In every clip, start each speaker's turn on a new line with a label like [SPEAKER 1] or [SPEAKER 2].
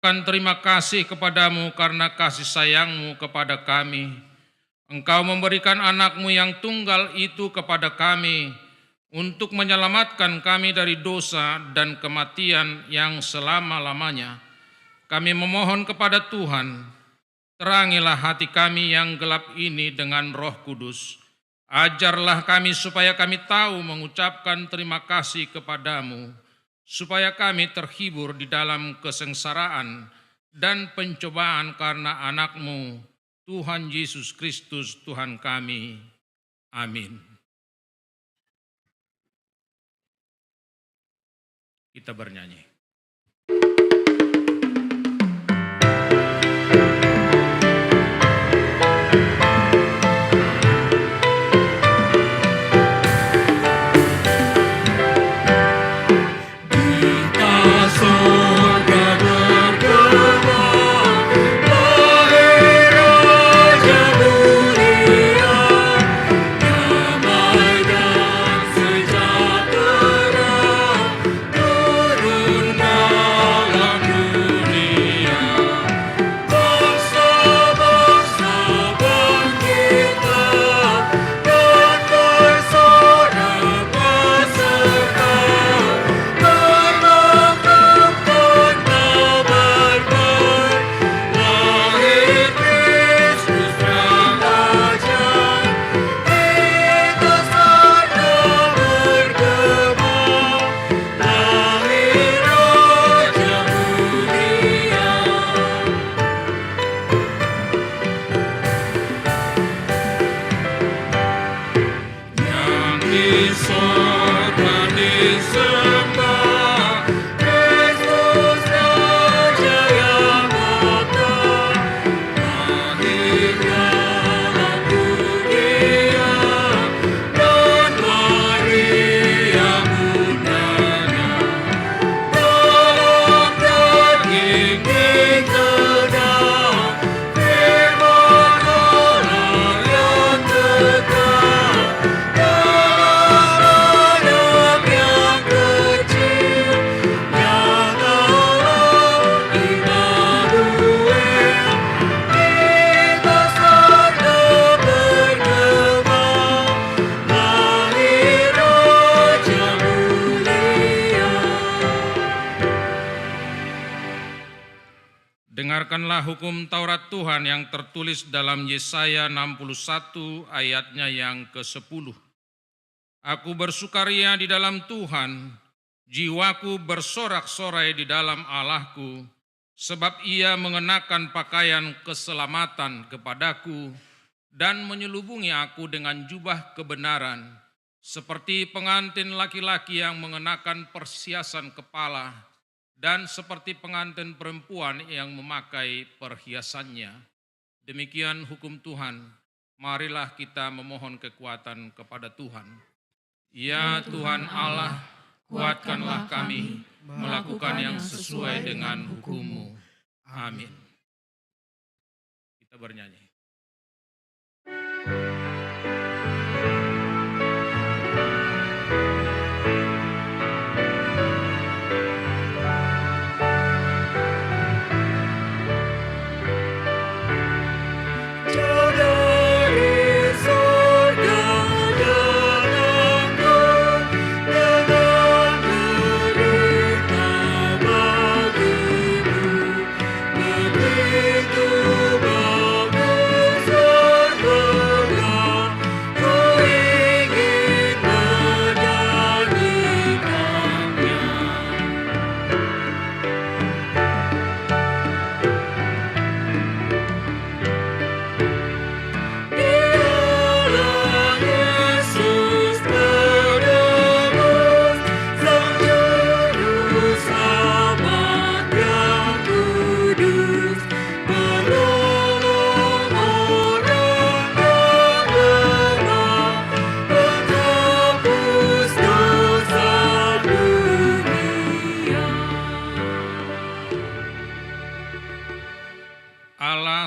[SPEAKER 1] terima kasih kepadamu karena kasih sayangmu kepada kami. Engkau memberikan anakmu yang tunggal itu kepada kami untuk menyelamatkan kami dari dosa dan kematian yang selama-lamanya. Kami memohon kepada Tuhan, terangilah hati kami yang gelap ini dengan Roh Kudus. Ajarlah kami supaya kami tahu mengucapkan terima kasih kepadamu, supaya kami terhibur di dalam kesengsaraan dan pencobaan karena anakmu, Tuhan Yesus Kristus Tuhan kami. Amin. Kita bernyanyi. Dengarkanlah hukum Taurat Tuhan yang tertulis dalam Yesaya 61 ayatnya yang ke-10. Aku bersukaria di dalam Tuhan, jiwaku bersorak-sorai di dalam Allahku, sebab Ia mengenakan pakaian keselamatan kepadaku dan menyelubungi aku dengan jubah kebenaran, seperti pengantin laki-laki yang mengenakan perhiasan kepala, dan seperti pengantin perempuan yang memakai perhiasannya. Demikian hukum Tuhan. Marilah kita memohon kekuatan kepada Tuhan. Ya Tuhan Allah, kuatkanlah kami melakukan yang sesuai dengan hukum-Mu. Amin. Kita bernyanyi.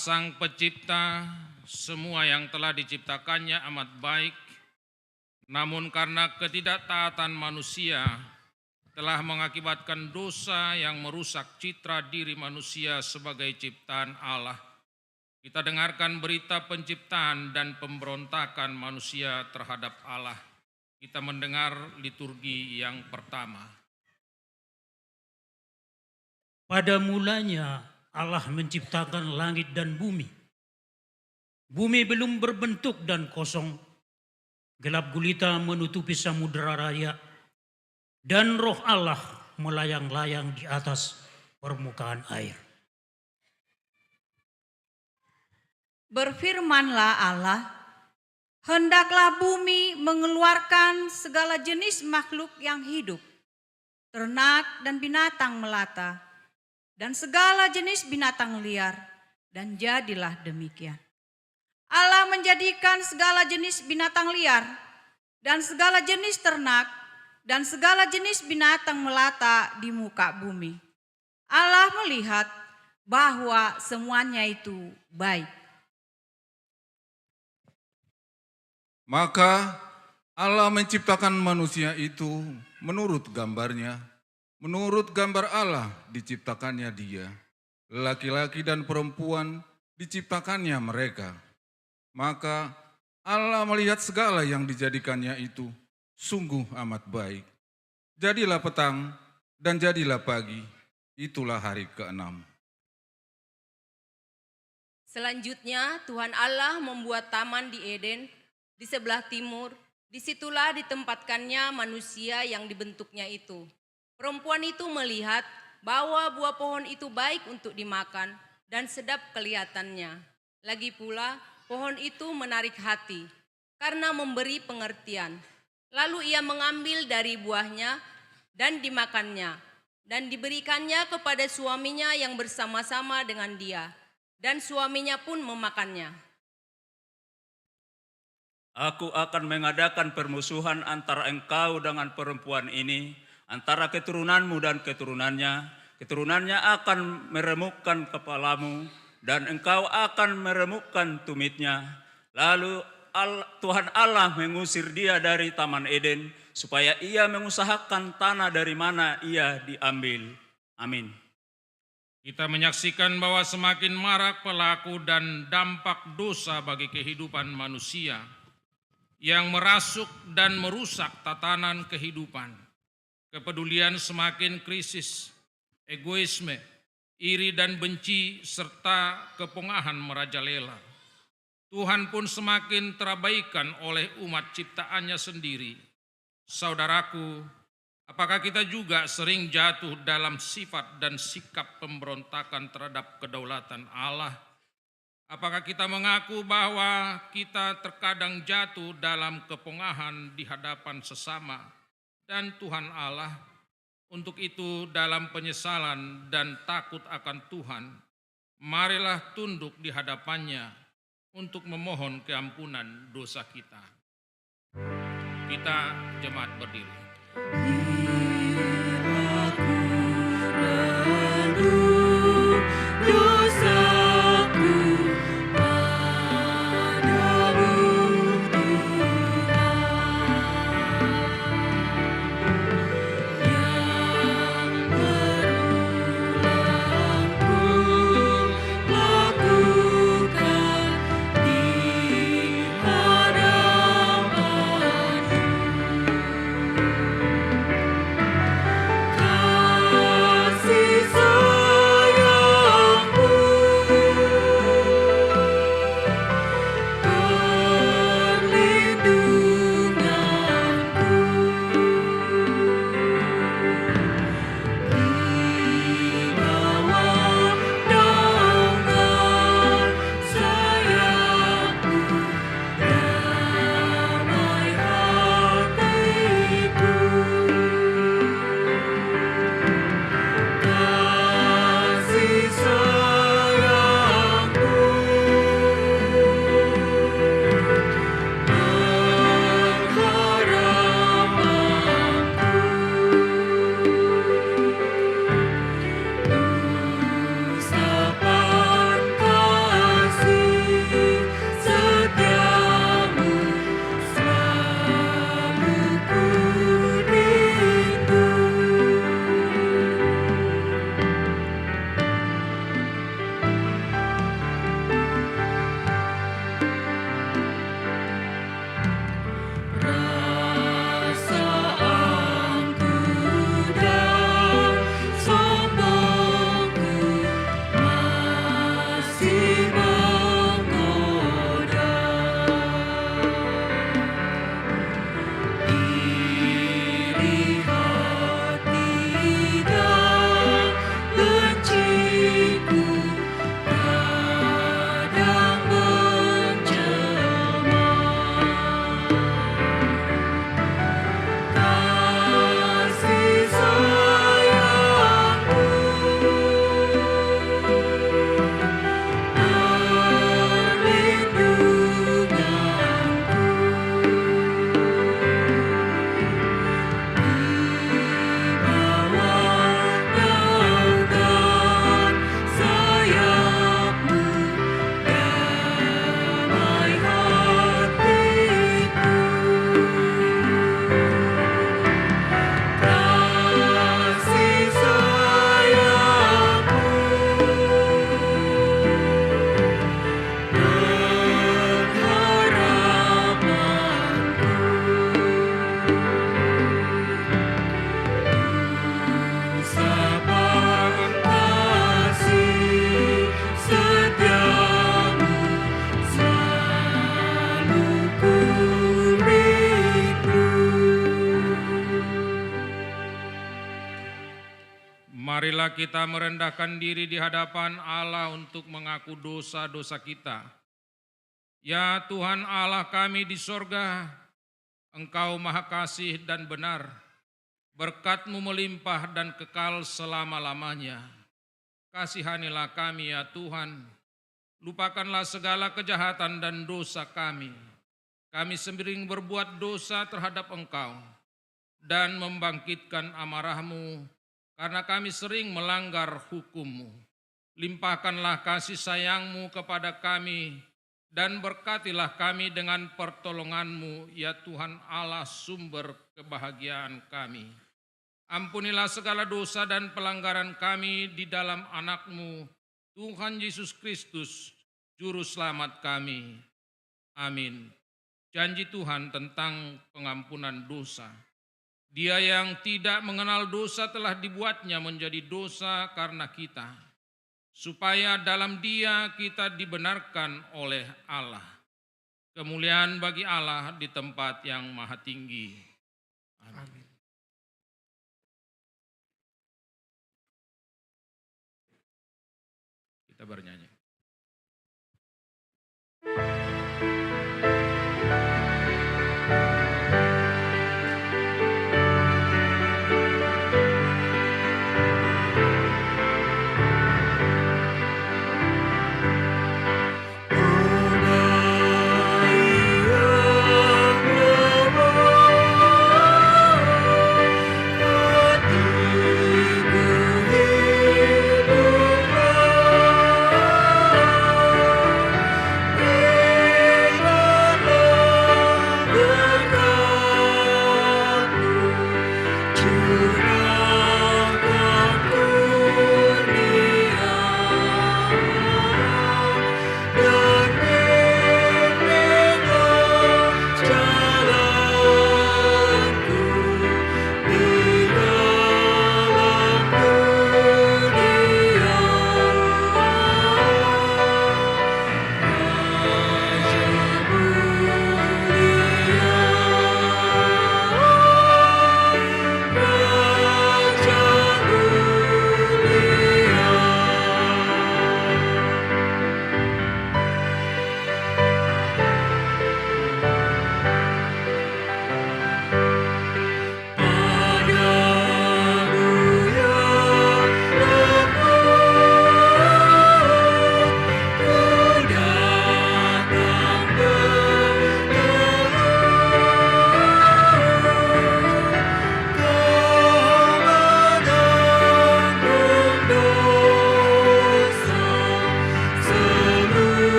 [SPEAKER 1] Sang Pencipta, semua yang telah diciptakannya amat baik, namun karena ketidaktaatan manusia telah mengakibatkan dosa yang merusak citra diri manusia sebagai ciptaan Allah. Kita dengarkan berita penciptaan dan pemberontakan manusia terhadap Allah. Kita mendengar liturgi yang pertama.
[SPEAKER 2] Pada mulanya Allah menciptakan langit dan bumi. Bumi belum berbentuk dan kosong. Gelap gulita menutupi samudera raya. Dan roh Allah melayang-layang di atas permukaan air.
[SPEAKER 3] Berfirmanlah Allah, hendaklah bumi mengeluarkan segala jenis makhluk yang hidup, ternak dan binatang melata, dan segala jenis binatang liar, dan jadilah demikian. Allah menjadikan segala jenis binatang liar, dan segala jenis ternak, dan segala jenis binatang melata di muka bumi. Allah melihat bahwa semuanya itu baik.
[SPEAKER 4] Maka Allah menciptakan manusia itu menurut gambarnya. Menurut gambar Allah diciptakannya dia. Laki-laki dan perempuan diciptakannya mereka. Maka Allah melihat segala yang dijadikannya itu sungguh amat baik. Jadilah petang dan jadilah pagi, itulah hari ke-6.
[SPEAKER 5] Selanjutnya Tuhan Allah membuat taman di Eden di sebelah timur. Disitulah ditempatkannya manusia yang dibentuknya itu. Perempuan itu melihat bahwa buah pohon itu baik untuk dimakan dan sedap kelihatannya. Lagi pula pohon itu menarik hati karena memberi pengertian. Lalu ia mengambil dari buahnya dan dimakannya, dan diberikannya kepada suaminya yang bersama-sama dengan dia, dan suaminya pun memakannya.
[SPEAKER 6] Aku akan mengadakan permusuhan antara engkau dengan perempuan ini, antara keturunanmu dan keturunannya. Keturunannya akan meremukkan kepalamu, dan engkau akan meremukkan tumitnya. Lalu Tuhan Allah mengusir dia dari Taman Eden supaya ia mengusahakan tanah dari mana ia diambil. Amin.
[SPEAKER 1] Kita menyaksikan bahwa semakin marak pelaku dan dampak dosa bagi kehidupan manusia yang merasuk dan merusak tatanan kehidupan. Kepedulian semakin krisis, egoisme, iri dan benci serta kepongahan merajalela. Tuhan pun semakin terabaikan oleh umat ciptaannya sendiri. Saudaraku, apakah kita juga sering jatuh dalam sifat dan sikap pemberontakan terhadap kedaulatan Allah? Apakah kita mengaku bahwa kita terkadang jatuh dalam kepongahan di hadapan sesama dan Tuhan Allah? Untuk itu dalam penyesalan dan takut akan Tuhan, marilah tunduk di hadapannya untuk memohon keampunan dosa kita. Kita jemaat berdiri. Marilah kita merendahkan diri di hadapan Allah untuk mengaku dosa-dosa kita. Ya Tuhan Allah kami di sorga, Engkau maha kasih dan benar, berkat-Mu melimpah dan kekal selama-lamanya. Kasihanilah kami ya Tuhan, lupakanlah segala kejahatan dan dosa kami. Kami sering berbuat dosa terhadap Engkau dan membangkitkan amarah-Mu, karena kami sering melanggar hukum-Mu. Limpahkanlah kasih sayang-Mu kepada kami, dan berkatilah kami dengan pertolongan-Mu, ya Tuhan Allah sumber kebahagiaan kami. Ampunilah segala dosa dan pelanggaran kami di dalam anak-Mu, Tuhan Yesus Kristus, Juru Selamat kami. Amin. Janji Tuhan tentang pengampunan dosa. Dia yang tidak mengenal dosa telah dibuatnya menjadi dosa karena kita, supaya dalam Dia kita dibenarkan oleh Allah. Kemuliaan bagi Allah di tempat yang maha tinggi. Amin. Kita bernyanyi.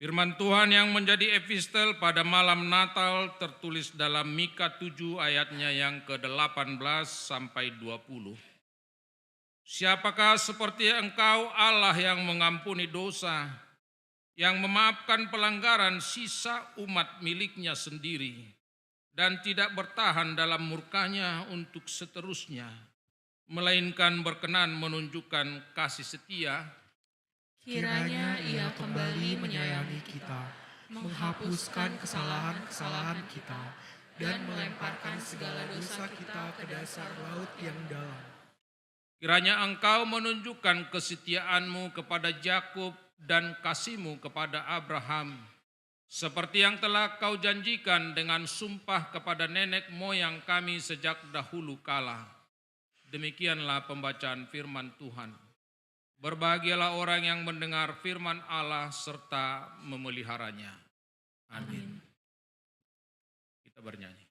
[SPEAKER 1] Firman Tuhan yang menjadi epistel pada malam Natal tertulis dalam Mika 7 ayatnya yang ke-18 sampai 20. Siapakah seperti Engkau Allah yang mengampuni dosa, yang memaafkan pelanggaran sisa umat miliknya sendiri, dan tidak bertahan dalam murkanya untuk seterusnya, melainkan berkenan menunjukkan kasih setia.
[SPEAKER 7] Kiranya Ia kembali menyayangi kita, menghapuskan kesalahan-kesalahan kita, dan melemparkan segala dosa kita ke dasar laut yang dalam.
[SPEAKER 1] Kiranya Engkau menunjukkan kesetiaan-Mu kepada Yakub dan kasih-Mu kepada Abraham, seperti yang telah Kau janjikan dengan sumpah kepada nenek moyang kami sejak dahulu kala. Demikianlah pembacaan firman Tuhan. Berbahagialah orang yang mendengar firman Allah serta memeliharanya. Amin. Kita bernyanyi.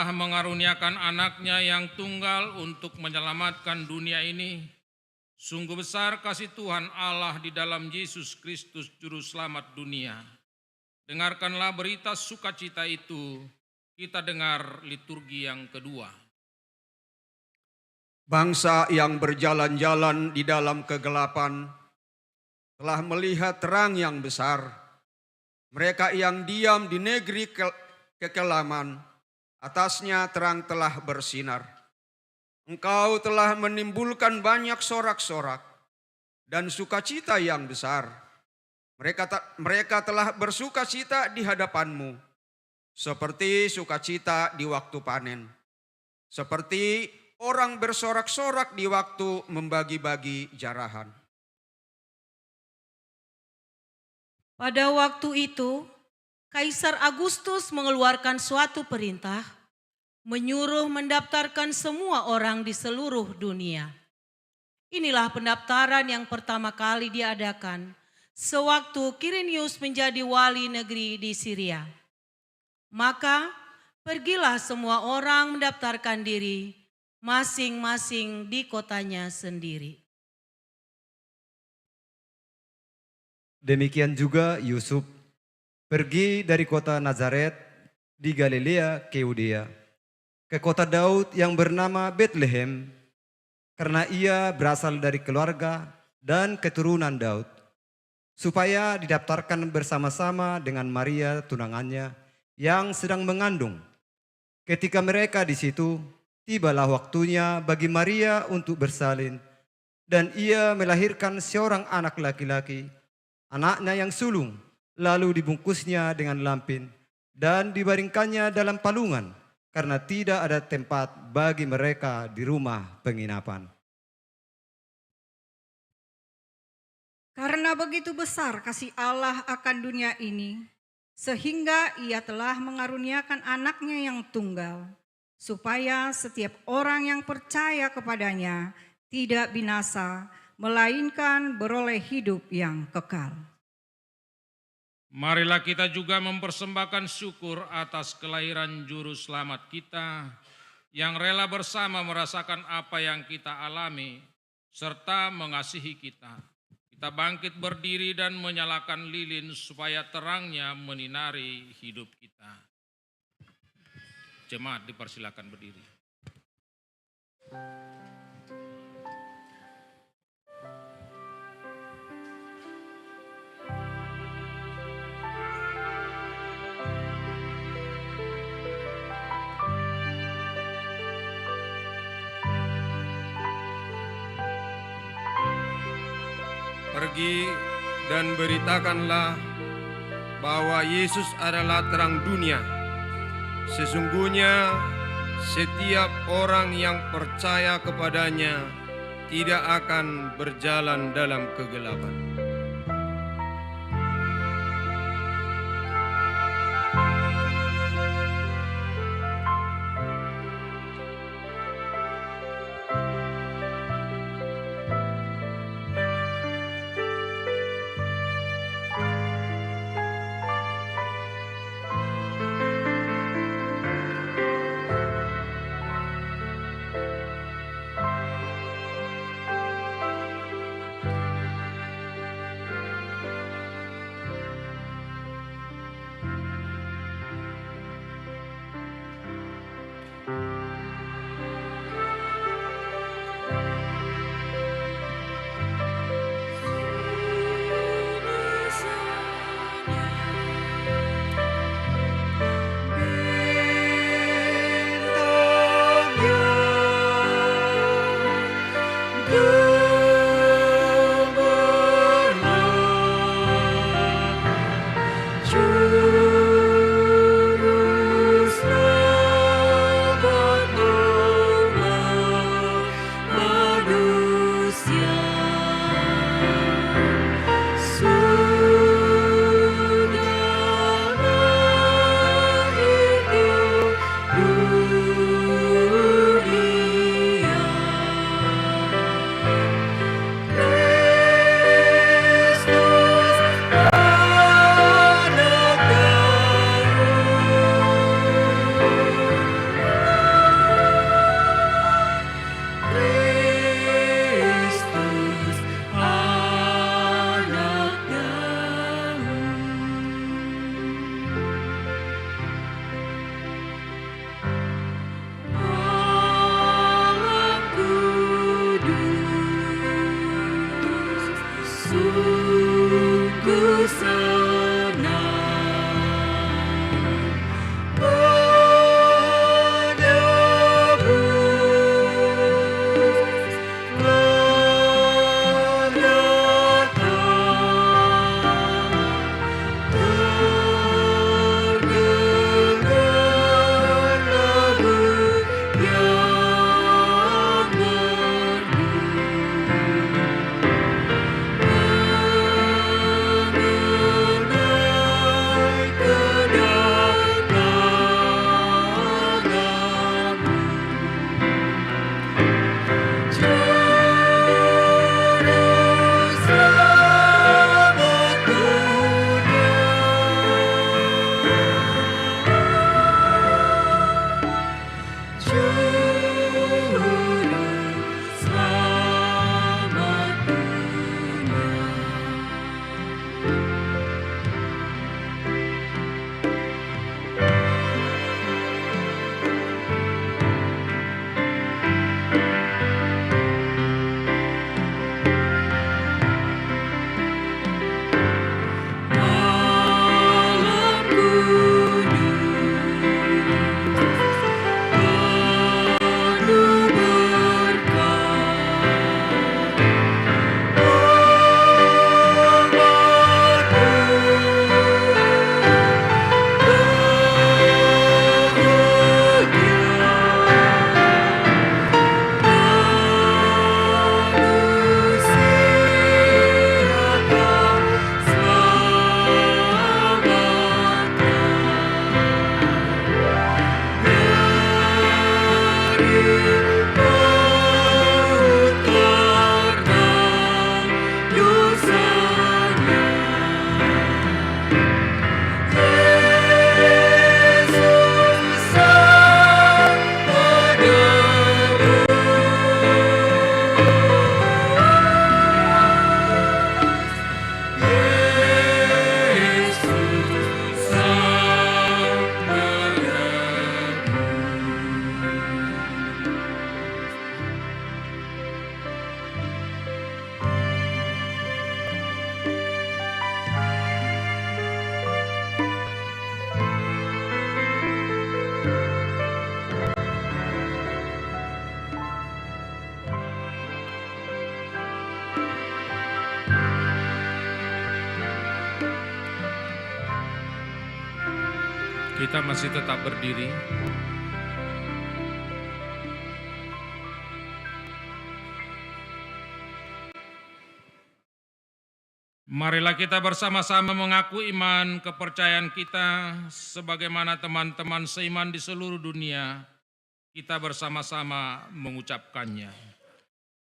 [SPEAKER 1] Allah mengaruniakan anaknya yang tunggal untuk menyelamatkan dunia ini. Sungguh besar kasih Tuhan Allah di dalam Yesus Kristus Juru Selamat dunia. Dengarkanlah berita sukacita itu. Kita dengar liturgi yang kedua.
[SPEAKER 8] Bangsa yang berjalan-jalan di dalam kegelapan telah melihat terang yang besar. Mereka yang diam di negeri kekelaman, atasnya terang telah bersinar. Engkau telah menimbulkan banyak sorak-sorak dan sukacita yang besar. Mereka telah bersukacita di hadapanmu, seperti sukacita di waktu panen. Seperti orang bersorak-sorak di waktu membagi-bagi jarahan.
[SPEAKER 9] Pada waktu itu, Kaisar Agustus mengeluarkan suatu perintah, menyuruh mendaftarkan semua orang di seluruh dunia. Inilah pendaftaran yang pertama kali diadakan sewaktu Quirinius menjadi wali negeri di Syria. Maka pergilah semua orang mendaftarkan diri masing-masing di kotanya sendiri.
[SPEAKER 10] Demikian juga Yusuf pergi dari kota Nazaret di Galilea ke Yudea, ke kota Daud yang bernama Bethlehem, karena ia berasal dari keluarga dan keturunan Daud, supaya didaftarkan bersama-sama dengan Maria tunangannya yang sedang mengandung. Ketika mereka di situ, tibalah waktunya bagi Maria untuk bersalin, dan ia melahirkan seorang anak laki-laki, anaknya yang sulung, lalu dibungkusnya dengan lampin dan dibaringkannya dalam palungan karena tidak ada tempat bagi mereka di rumah penginapan.
[SPEAKER 3] Karena begitu besar kasih Allah akan dunia ini, sehingga ia telah mengaruniakan anaknya yang tunggal, supaya setiap orang yang percaya kepadanya tidak binasa, melainkan beroleh hidup yang kekal.
[SPEAKER 1] Marilah kita juga mempersembahkan syukur atas kelahiran Juru Selamat kita, yang rela bersama merasakan apa yang kita alami, serta mengasihi kita. Kita bangkit berdiri dan menyalakan lilin supaya terangnya menyinari hidup kita. Jemaat dipersilakan berdiri.
[SPEAKER 11] Pergi dan beritakanlah bahwa Yesus adalah terang dunia. Sesungguhnya setiap orang yang percaya kepadanya tidak akan berjalan dalam kegelapan.
[SPEAKER 1] kita masih tetap berdiri. Marilah kita bersama-sama mengaku iman kepercayaan kita sebagaimana teman-teman seiman di seluruh dunia. Kita bersama-sama mengucapkannya.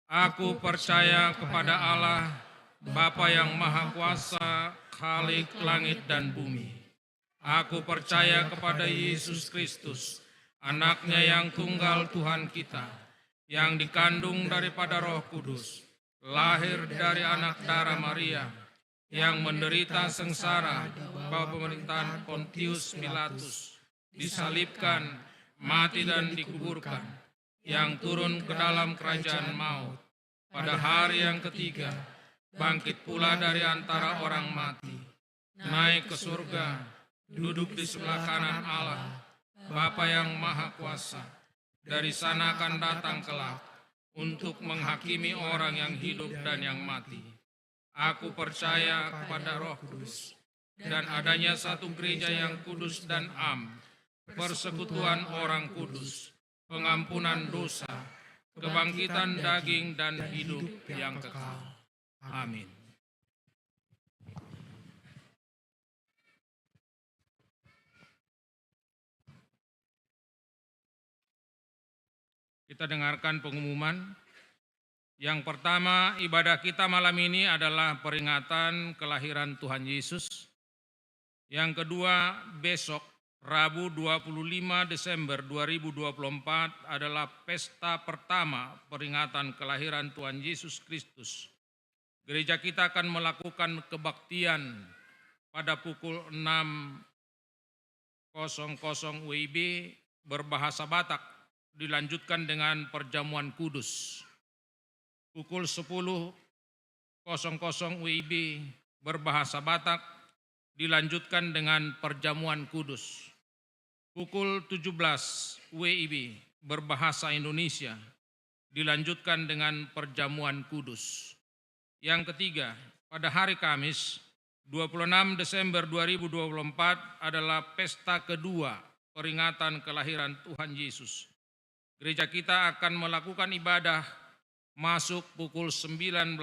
[SPEAKER 1] Aku percaya kepada Allah, Bapa yang Maha Kuasa, Khalik langit dan bumi. Aku percaya kepada Yesus Kristus, Anaknya yang tunggal Tuhan kita, yang dikandung daripada Roh Kudus, lahir dari anak darah Maria, yang menderita sengsara di bawah pemerintahan Pontius Pilatus, disalibkan, mati dan dikuburkan, yang turun ke dalam kerajaan maut, pada hari yang ketiga, bangkit pula dari antara orang mati, naik ke surga, duduk di sebelah kanan Allah, Bapa yang Maha Kuasa, dari sana akan datang kelak, untuk menghakimi orang yang hidup dan yang mati. Aku percaya kepada Roh Kudus, dan adanya satu gereja yang kudus dan am, persekutuan orang kudus, pengampunan dosa, kebangkitan daging dan hidup yang kekal. Amin. Kita dengarkan pengumuman. Yang pertama, ibadah kita malam ini adalah peringatan kelahiran Tuhan Yesus. Yang kedua, besok Rabu 25 Desember 2024 adalah pesta pertama peringatan kelahiran Tuhan Yesus Kristus. Gereja kita akan melakukan kebaktian pada pukul 6.00 WIB berbahasa Batak, dilanjutkan dengan perjamuan kudus. Pukul 10.00 WIB berbahasa Batak, dilanjutkan dengan perjamuan kudus. Pukul 17 WIB berbahasa Indonesia, dilanjutkan dengan perjamuan kudus. Yang ketiga, pada hari Kamis 26 Desember 2024 adalah pesta kedua peringatan kelahiran Tuhan Yesus. Gereja kita akan melakukan ibadah masuk pukul 19.30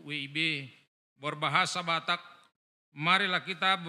[SPEAKER 1] WIB berbahasa Batak. Marilah kita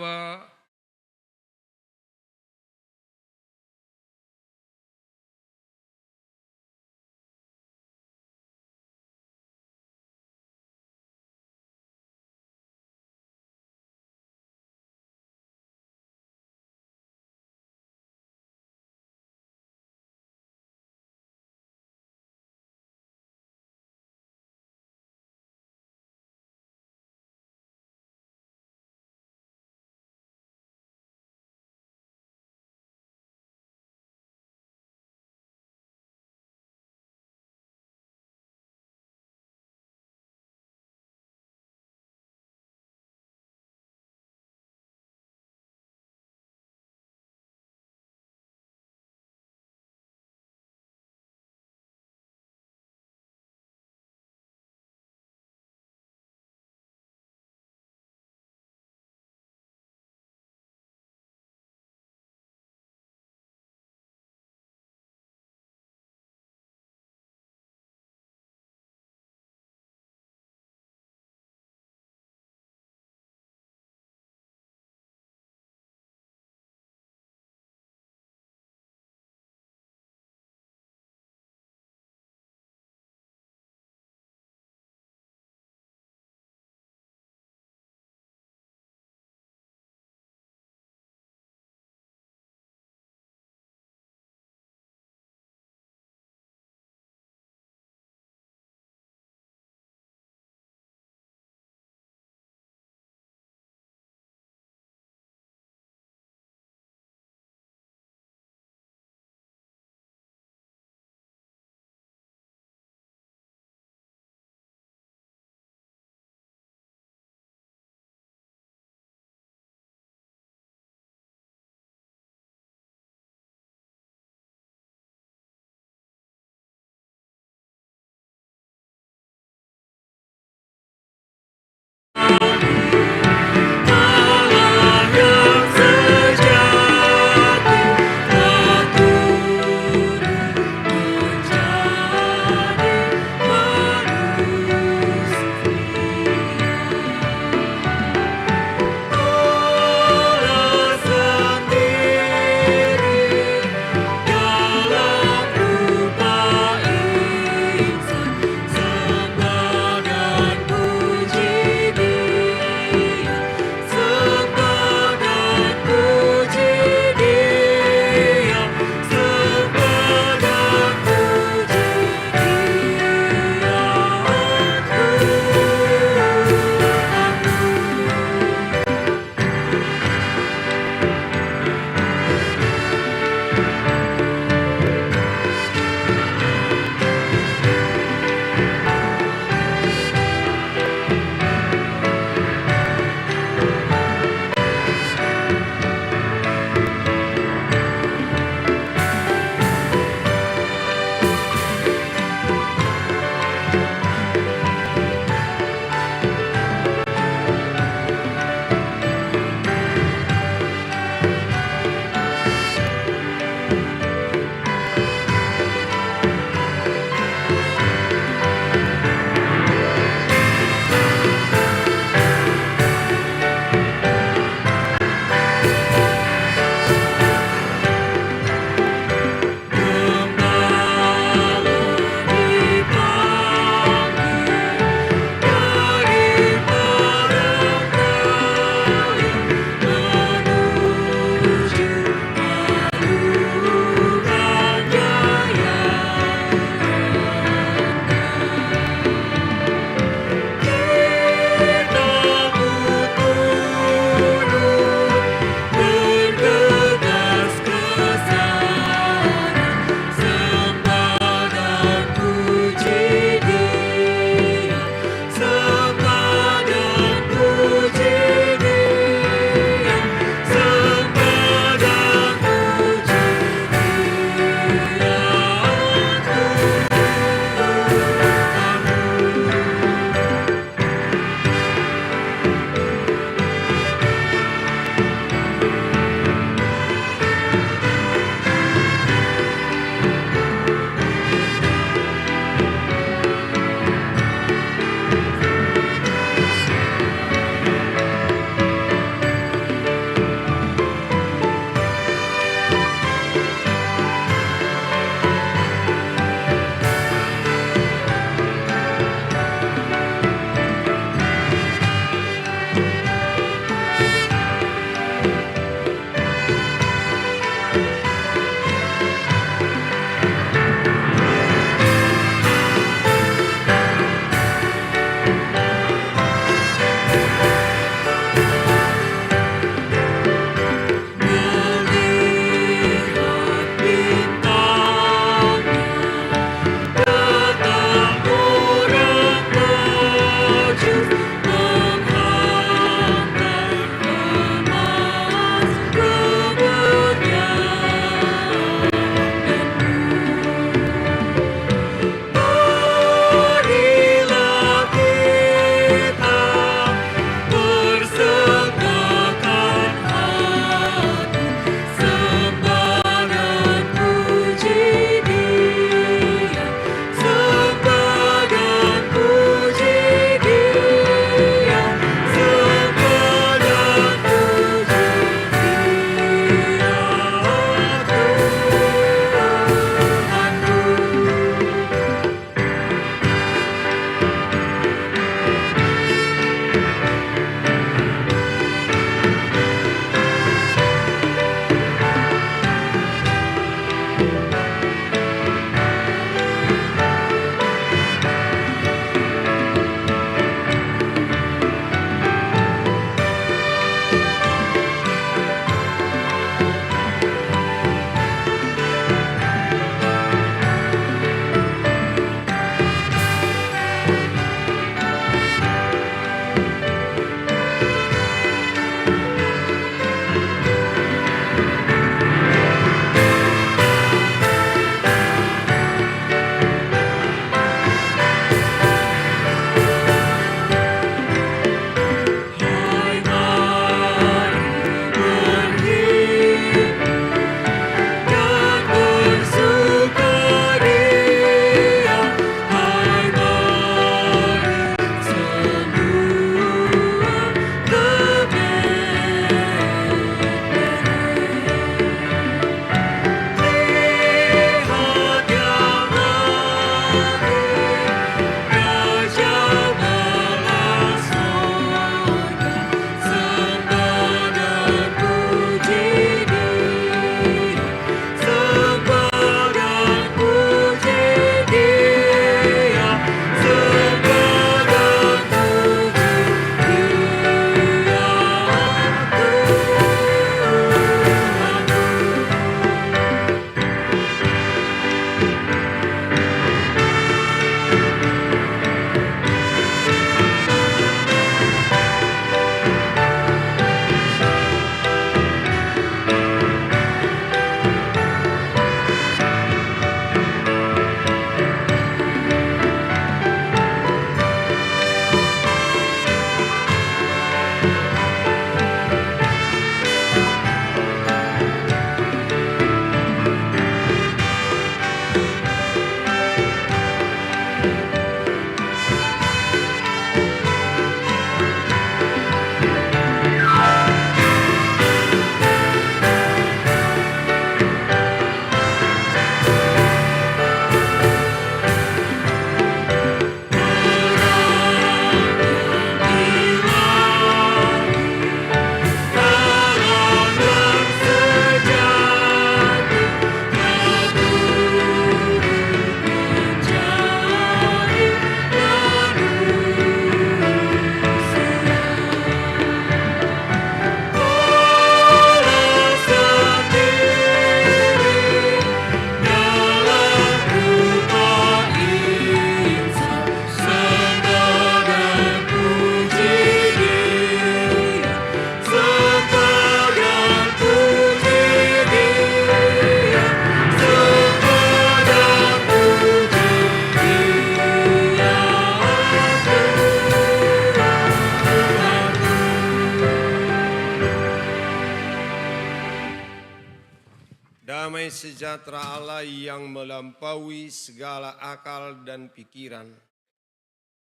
[SPEAKER 11] sejahtera Allah yang melampaui segala akal dan pikiran.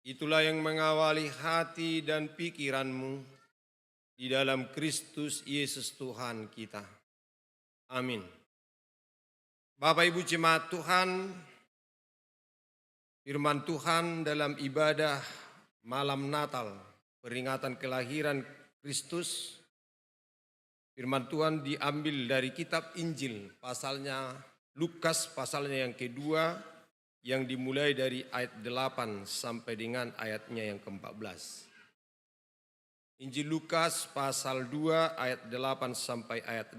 [SPEAKER 11] Itulah yang mengawali hati dan pikiranmu di dalam Kristus Yesus Tuhan kita. Amin. Bapak Ibu jemaat Tuhan, firman Tuhan dalam ibadah malam Natal, peringatan kelahiran Kristus, firman Tuhan diambil dari kitab Injil, pasalnya Lukas, pasalnya yang kedua, yang dimulai dari ayat 8 sampai dengan ayatnya yang ke-14. Injil Lukas pasal 2 ayat 8 sampai ayat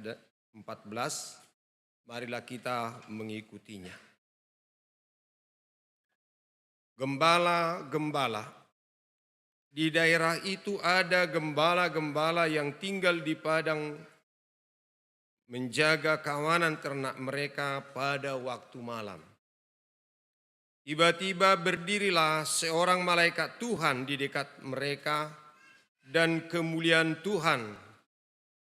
[SPEAKER 11] 14. Marilah kita mengikutinya. Gembala-gembala. Di daerah itu ada gembala-gembala yang tinggal di padang menjaga kawanan ternak mereka pada waktu malam. Tiba-tiba berdirilah seorang malaikat Tuhan di dekat mereka dan kemuliaan Tuhan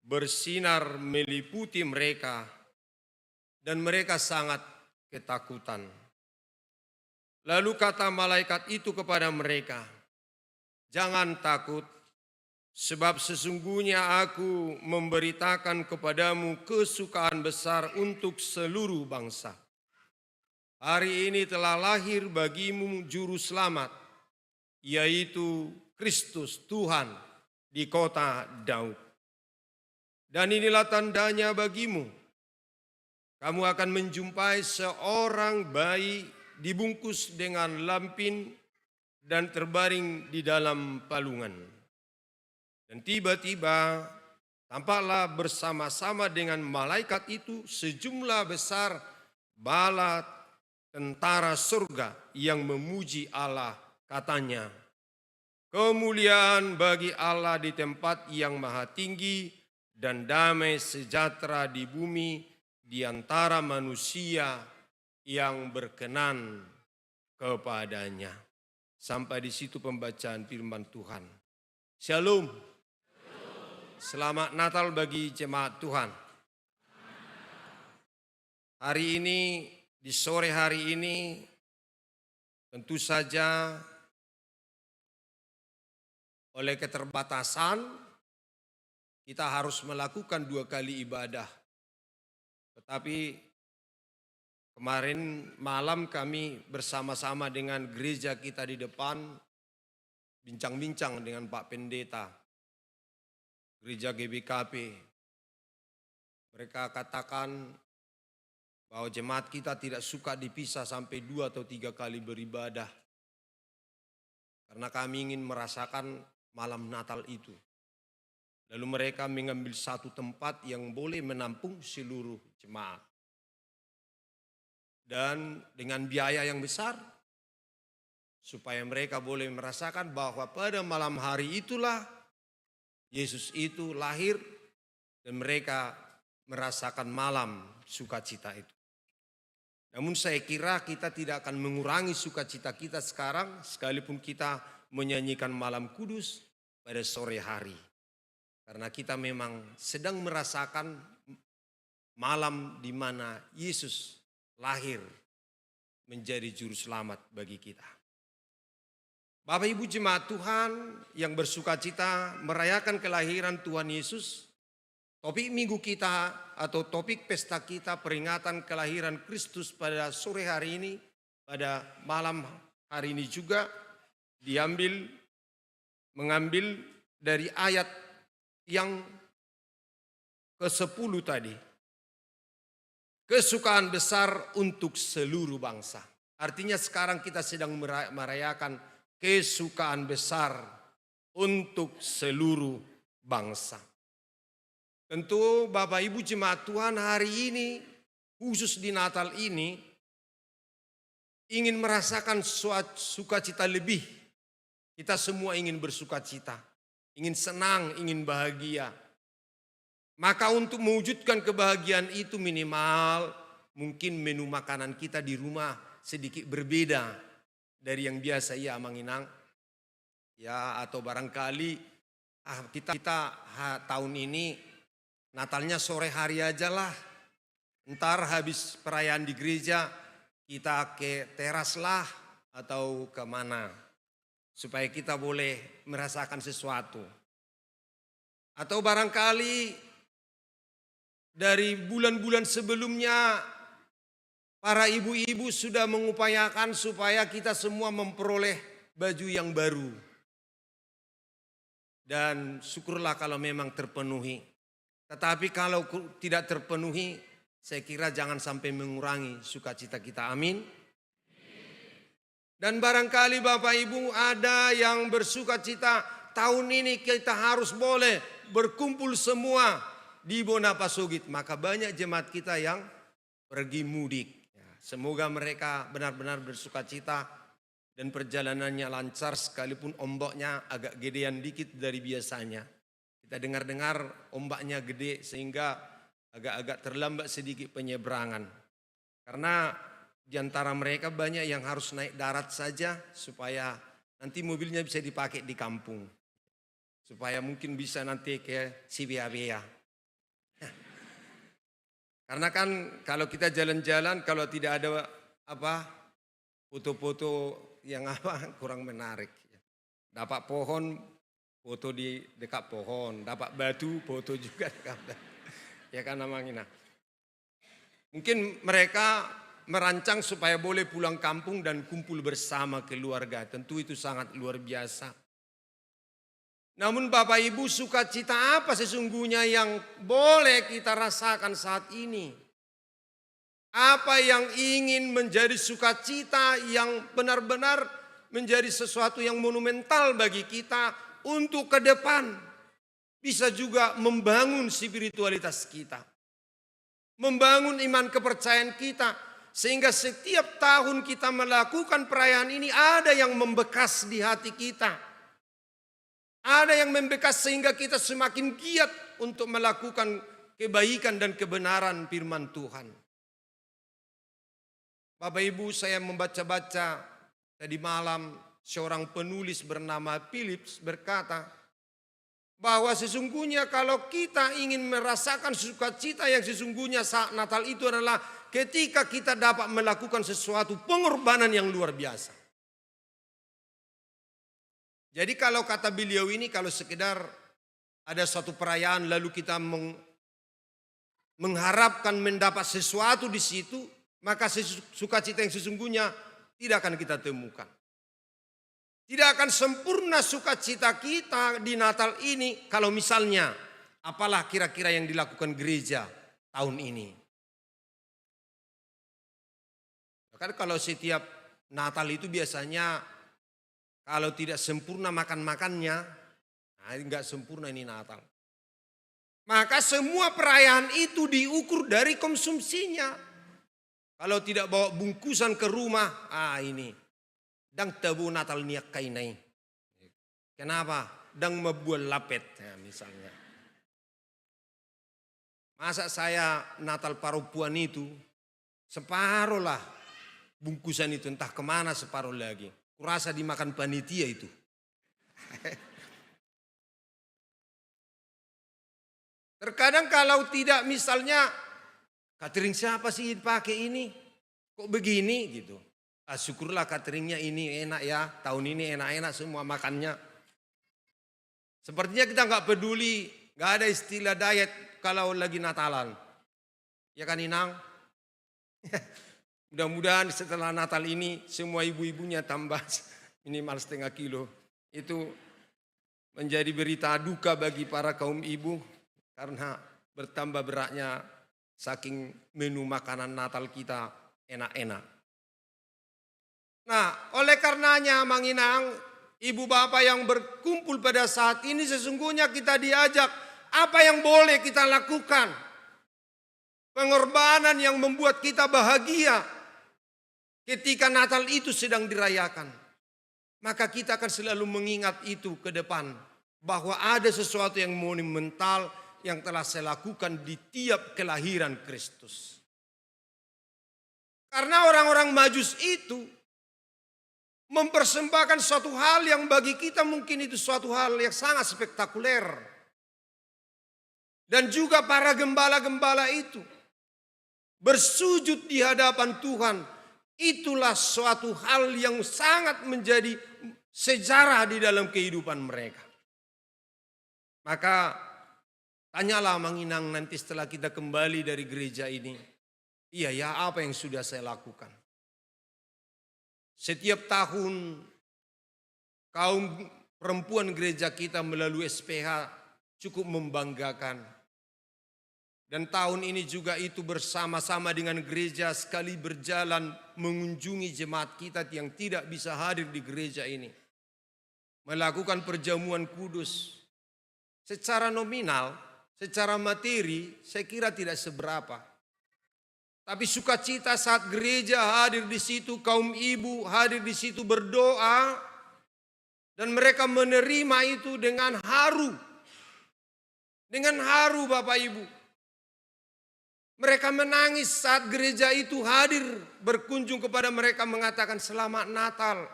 [SPEAKER 11] bersinar meliputi mereka dan mereka sangat ketakutan. Lalu kata malaikat itu kepada mereka, "Jangan takut, sebab sesungguhnya aku memberitakan kepadamu kesukaan besar untuk seluruh bangsa. Hari ini telah lahir bagimu juru selamat, yaitu Kristus Tuhan di kota Daud. Dan inilah tandanya bagimu, kamu akan menjumpai seorang bayi dibungkus dengan lampin dan terbaring di dalam palungan. Dan tiba-tiba tampaklah bersama-sama dengan malaikat itu sejumlah besar bala tentara surga yang memuji Allah, katanya, 'Kemuliaan bagi Allah di tempat yang maha tinggi dan damai sejahtera di bumi di antara manusia yang berkenan kepadanya.'" Sampai di situ pembacaan firman Tuhan. Shalom. Selamat Natal bagi jemaat Tuhan. Hari ini, di sore hari ini, tentu saja oleh keterbatasan kita harus melakukan 2 kali ibadah. Tetapi kemarin malam kami bersama-sama dengan gereja kita di depan bincang-bincang dengan Pak Pendeta Gereja GBKP. Mereka katakan bahwa jemaat kita tidak suka dipisah sampai 2 atau 3 kali beribadah. Karena kami ingin merasakan malam Natal itu. Lalu mereka mengambil satu tempat yang boleh menampung seluruh jemaat. Dan dengan biaya yang besar, supaya mereka boleh merasakan bahwa pada malam hari itulah Yesus itu lahir dan mereka merasakan malam sukacita itu. Namun saya kira kita tidak akan mengurangi sukacita kita sekarang sekalipun kita menyanyikan malam kudus pada sore hari. Karena kita memang sedang merasakan malam di mana Yesus lahir menjadi juru selamat bagi kita. Bapak Ibu jemaat Tuhan yang bersukacita merayakan kelahiran Tuhan Yesus, topik minggu kita atau topik pesta kita peringatan kelahiran Kristus pada sore hari ini, pada malam hari ini juga mengambil dari ayat yang ke-10 tadi. Kesukaan besar untuk seluruh bangsa. Artinya sekarang kita sedang merayakan kesukaan besar untuk seluruh bangsa. Tentu Bapak Ibu jemaat Tuhan hari ini, khusus di Natal ini, ingin merasakan sukacita lebih. Kita semua ingin bersukacita, ingin senang, ingin bahagia. Maka untuk mewujudkan kebahagiaan itu minimal mungkin menu makanan kita di rumah sedikit berbeda dari yang biasa ia menginang. Ya, atau barangkali kita tahun ini Natalnya sore hari aja lah. Ntar habis perayaan di gereja, kita ke teras lah atau kemana. Supaya kita boleh merasakan sesuatu. Atau barangkali dari bulan-bulan sebelumnya, para ibu-ibu sudah mengupayakan supaya kita semua memperoleh baju yang baru. Dan syukurlah kalau memang terpenuhi. Tetapi kalau tidak terpenuhi, saya kira jangan sampai mengurangi sukacita kita. Amin. Dan barangkali Bapak Ibu ada yang bersukacita, tahun ini kita harus boleh berkumpul semua di Bonapasugit. Maka banyak jemaat kita yang pergi mudik. Semoga mereka benar-benar bersukacita dan perjalanannya lancar sekalipun ombaknya agak gedean dikit dari biasanya. Kita dengar-dengar ombaknya gede sehingga agak-agak terlambat sedikit penyeberangan. Karena di antara mereka banyak yang harus naik darat saja supaya nanti mobilnya bisa dipakai di kampung. Supaya mungkin bisa nanti ke Sibia-Bia. Karena kan kalau kita jalan-jalan kalau tidak ada foto-foto yang kurang menarik. Dapat pohon, foto di dekat pohon. Dapat batu, foto juga dekat batu. Ya kan namanya. Mungkin mereka merancang supaya boleh pulang kampung dan kumpul bersama keluarga. Tentu itu sangat luar biasa. Namun Bapak Ibu, sukacita apa sesungguhnya yang boleh kita rasakan saat ini? Apa yang ingin menjadi sukacita yang benar-benar menjadi sesuatu yang monumental bagi kita untuk ke depan. Bisa juga membangun spiritualitas kita. Membangun iman kepercayaan kita. Sehingga setiap tahun kita melakukan perayaan ini ada yang membekas di hati kita. Ada yang membekas sehingga kita semakin giat untuk melakukan kebaikan dan kebenaran firman Tuhan. Bapak Ibu, saya membaca-baca tadi malam seorang penulis bernama Philips berkata bahwa sesungguhnya kalau kita ingin merasakan sukacita yang sesungguhnya saat Natal itu adalah ketika kita dapat melakukan sesuatu pengorbanan yang luar biasa. Jadi kalau kata beliau ini, kalau sekedar ada suatu perayaan lalu kita mengharapkan mendapat sesuatu di situ, maka sukacita yang sesungguhnya tidak akan kita temukan. Tidak akan sempurna sukacita kita di Natal ini kalau misalnya apalah kira-kira yang dilakukan gereja tahun ini. Kan kalau setiap Natal itu biasanya kalau tidak sempurna makan-makannya, nah enggak sempurna ini Natal. Maka semua perayaan itu diukur dari konsumsinya. Kalau tidak bawa bungkusan ke rumah, ini. Dang tabu Natal niak kainai. Kenapa? Dang membuat lapet, misalnya. Masa saya Natal Parupuan itu, separuh lah bungkusan itu, entah kemana separuh lagi. Kurasa dimakan panitia itu. Terkadang kalau tidak misalnya, catering siapa sih pakai ini? Kok begini gitu. Syukurlah cateringnya ini enak ya. Tahun ini enak-enak semua makannya. Sepertinya kita nggak peduli. Nggak ada istilah diet kalau lagi Natalan. Ya kan Inang? Mudah-mudahan setelah Natal ini semua ibu-ibunya tambah minimal setengah kilo. Itu menjadi berita duka bagi para kaum ibu karena bertambah beratnya saking menu makanan Natal kita enak-enak. Nah, oleh karenanya Mang Inang, ibu bapak yang berkumpul pada saat ini sesungguhnya kita diajak apa yang boleh kita lakukan. Pengorbanan yang membuat kita bahagia. Ketika Natal itu sedang dirayakan, maka kita akan selalu mengingat itu ke depan. Bahwa ada sesuatu yang monumental yang telah saya lakukan di tiap kelahiran Kristus. Karena orang-orang Majus itu mempersembahkan suatu hal yang bagi kita mungkin itu suatu hal yang sangat spektakuler. Dan juga para gembala-gembala itu. bersujud di hadapan Tuhan, itulah suatu hal yang sangat menjadi sejarah di dalam kehidupan mereka. Maka tanyalah Manginang nanti setelah kita kembali dari gereja ini, iya ya, apa yang sudah saya lakukan? Setiap tahun kaum perempuan gereja kita melalui SPH cukup membanggakan. Dan tahun ini juga itu bersama-sama dengan gereja sekali berjalan mengunjungi jemaat kita yang tidak bisa hadir di gereja ini. Melakukan perjamuan kudus. Secara nominal, secara materi saya kira tidak seberapa. Tapi sukacita saat gereja hadir di situ, kaum ibu hadir di situ berdoa, dan mereka menerima itu dengan haru. Dengan haru Bapak Ibu. Mereka menangis saat gereja itu hadir berkunjung kepada mereka mengatakan selamat Natal.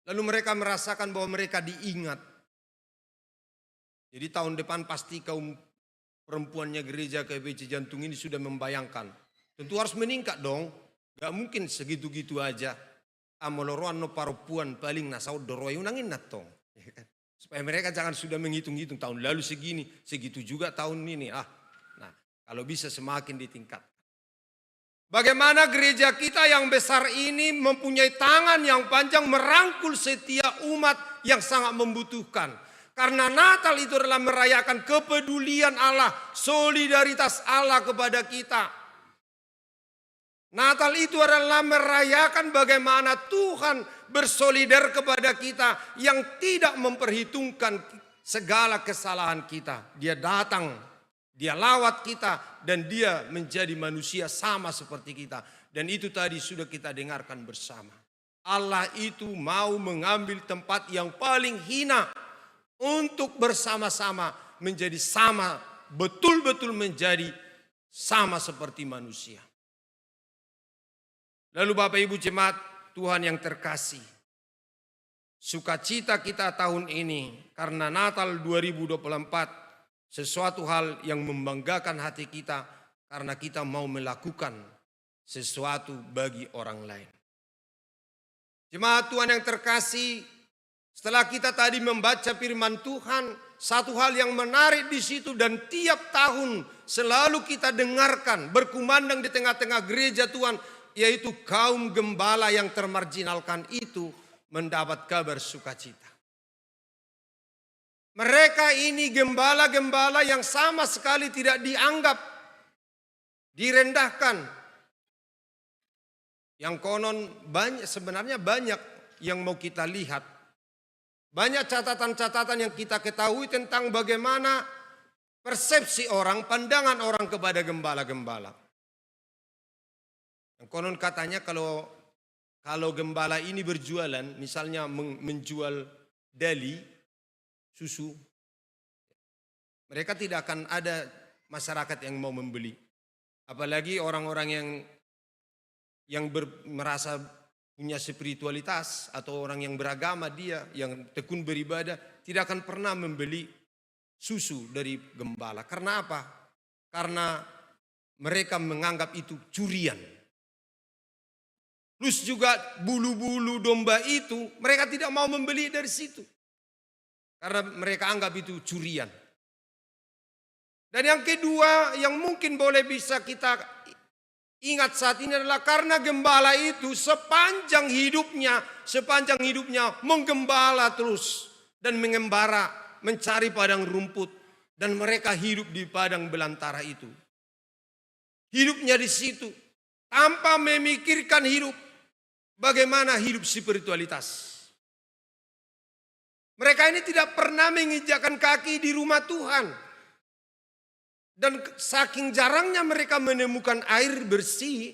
[SPEAKER 11] Lalu mereka merasakan bahwa mereka diingat. Jadi tahun depan pasti kaum perempuannya gereja KBC Jantung ini sudah membayangkan. Tentu harus meningkat dong. Gak mungkin segitu-gitu aja. Amoloroan no parupuan paling nasau doroi unangin natong. Supaya mereka jangan sudah menghitung-hitung tahun lalu segini, segitu juga tahun ini. Nah, kalau bisa semakin ditingkat. Bagaimana gereja kita yang besar ini mempunyai tangan yang panjang merangkul setiap umat yang sangat membutuhkan. Karena Natal itu adalah merayakan kepedulian Allah, solidaritas Allah kepada kita. Natal itu adalah merayakan bagaimana Tuhan bersolidar kepada kita yang tidak memperhitungkan segala kesalahan kita. Dia datang, dia lawat kita, dan dia menjadi manusia sama seperti kita. Dan itu tadi sudah kita dengarkan bersama. Allah itu mau mengambil tempat yang paling hina untuk bersama-sama menjadi sama, betul-betul menjadi sama seperti manusia. Lalu Bapak Ibu jemaat Tuhan yang terkasih, sukacita kita tahun ini karena Natal 2024 sesuatu hal yang membanggakan hati kita karena kita mau melakukan sesuatu bagi orang lain. Jemaat Tuhan yang terkasih, setelah kita tadi membaca firman Tuhan, satu hal yang menarik di situ dan tiap tahun selalu kita dengarkan berkumandang di tengah-tengah gereja Tuhan, yaitu kaum gembala yang termarginalkan itu mendapat kabar sukacita. Mereka ini gembala-gembala yang sama sekali tidak dianggap, direndahkan. Yang konon sebenarnya banyak yang mau kita lihat. Banyak catatan-catatan yang kita ketahui tentang bagaimana persepsi orang, pandangan orang kepada gembala-gembala. Yang konon katanya kalau gembala ini berjualan, misalnya menjual dali, susu, mereka tidak akan ada masyarakat yang mau membeli. Apalagi orang-orang yang merasa punya spiritualitas atau orang yang beragama dia, yang tekun beribadah, tidak akan pernah membeli susu dari gembala. Karena apa? Karena mereka menganggap itu curian. Plus juga bulu-bulu domba itu, mereka tidak mau membeli dari situ. Karena mereka anggap itu curian. Dan yang kedua yang mungkin boleh bisa kita ingat saat ini adalah karena gembala itu sepanjang hidupnya menggembala terus dan mengembara, mencari padang rumput, dan mereka hidup di padang belantara itu. Hidupnya di situ tanpa memikirkan hidup bagaimana hidup spiritualitas. Mereka ini tidak pernah menginjakkan kaki di rumah Tuhan. Dan saking jarangnya mereka menemukan air bersih,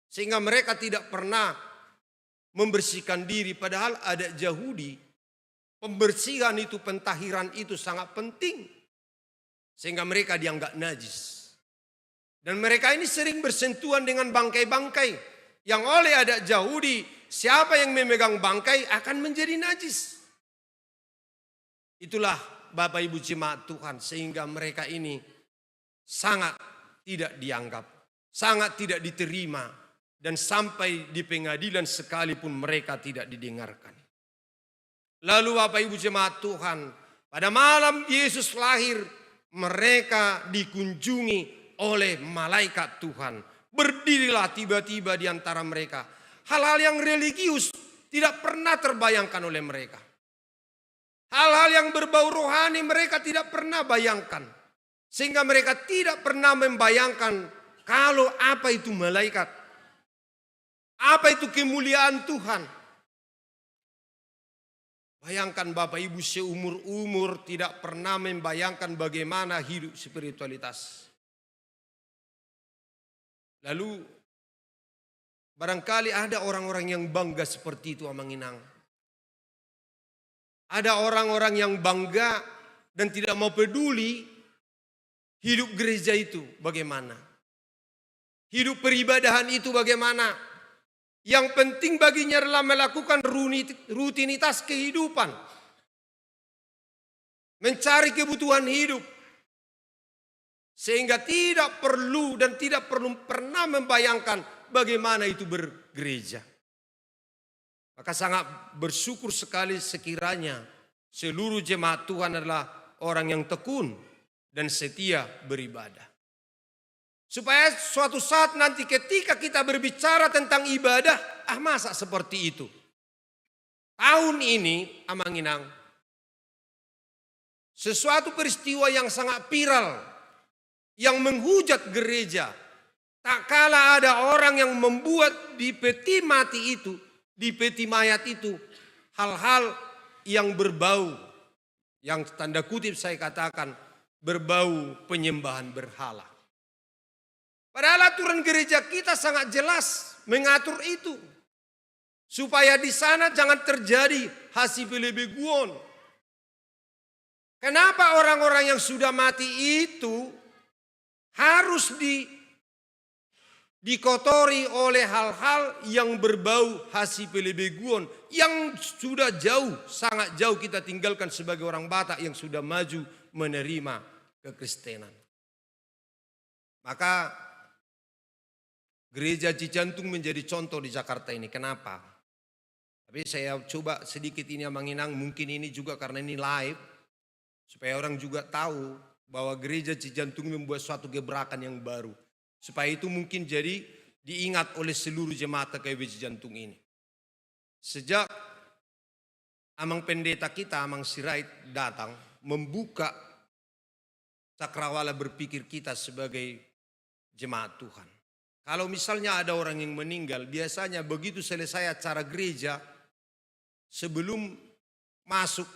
[SPEAKER 11] sehingga mereka tidak pernah membersihkan diri. Padahal adat Yahudi, pembersihan itu, pentahiran itu sangat penting. Sehingga mereka dianggap najis. Dan mereka ini sering bersentuhan dengan bangkai-bangkai. Yang oleh adat Yahudi, siapa yang memegang bangkai akan menjadi najis. Itulah Bapak Ibu jemaat Tuhan, sehingga mereka ini sangat tidak dianggap, sangat tidak diterima, dan sampai di pengadilan sekalipun mereka tidak didengarkan. Lalu Bapak Ibu jemaat Tuhan, pada malam Yesus lahir, mereka dikunjungi oleh malaikat Tuhan. Berdirilah tiba-tiba di antara mereka. Hal-hal yang religius tidak pernah terbayangkan oleh mereka. Hal-hal yang berbau rohani mereka tidak pernah bayangkan. Sehingga mereka tidak pernah membayangkan kalau apa itu malaikat. Apa itu kemuliaan Tuhan. Bayangkan Bapak Ibu seumur-umur tidak pernah membayangkan bagaimana hidup spiritualitas. Lalu barangkali ada orang-orang yang bangga seperti itu Amang Inang. Ada orang-orang yang bangga dan tidak mau peduli hidup gereja itu bagaimana. Hidup peribadahan itu bagaimana. Yang penting baginya adalah melakukan rutinitas kehidupan. Mencari kebutuhan hidup. Sehingga tidak perlu dan tidak perlu pernah membayangkan bagaimana itu bergereja. Maka sangat bersyukur sekali sekiranya seluruh jemaat Tuhan adalah orang yang tekun dan setia beribadah. Supaya suatu saat nanti ketika kita berbicara tentang ibadah, masa seperti itu. Tahun ini, Amang Inang, sesuatu peristiwa yang sangat viral, yang menghujat gereja. Tak kala ada orang yang membuat di peti mati itu, di peti mayat itu, hal-hal yang berbau, yang tanda kutip saya katakan, berbau penyembahan berhala. Padahal aturan gereja kita sangat jelas mengatur itu. Supaya di sana jangan terjadi hasibelebeguon. Kenapa orang-orang yang sudah mati itu harus dikotori oleh hal-hal yang berbau hasibelebeguon. Yang sudah jauh, sangat jauh kita tinggalkan sebagai orang Batak yang sudah maju menerima kekristenan. Maka Gereja Cijantung menjadi contoh di Jakarta ini. Kenapa? Tapi saya coba sedikit ini Amang Inang, mungkin ini juga karena ini live, supaya orang juga tahu bahwa Gereja Cijantung membuat suatu gebrakan yang baru. Supaya itu mungkin jadi diingat oleh seluruh jemaat KKB Cijantung ini. Sejak Amang Pendeta kita, Amang Sirait datang, membuka cakrawala berpikir kita sebagai jemaat Tuhan. Kalau misalnya ada orang yang meninggal, biasanya begitu selesai acara gereja, sebelum masuk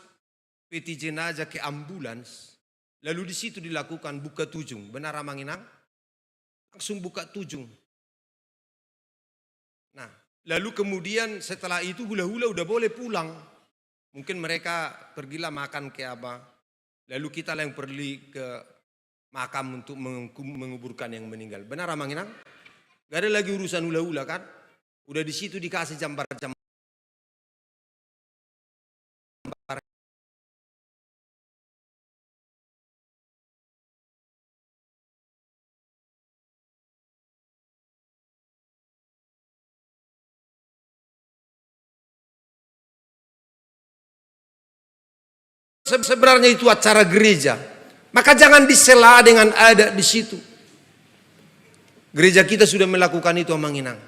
[SPEAKER 11] peti jenazah ke ambulans, lalu di situ dilakukan buka tujung. Benar Amang Inang? Langsung buka tujung. Nah, lalu kemudian setelah itu hula-hula udah boleh pulang. Mungkin mereka pergilah makan ke apa. Lalu kita yang pergi ke makam untuk menguburkan yang meninggal. Benar Amang Inang? Gak ada lagi urusan hula-hula kan? Udah di situ dikasih jambar-jambar. Sebenarnya itu acara gereja. Maka jangan disela dengan adat di situ. Gereja kita sudah melakukan itu Amang Inang.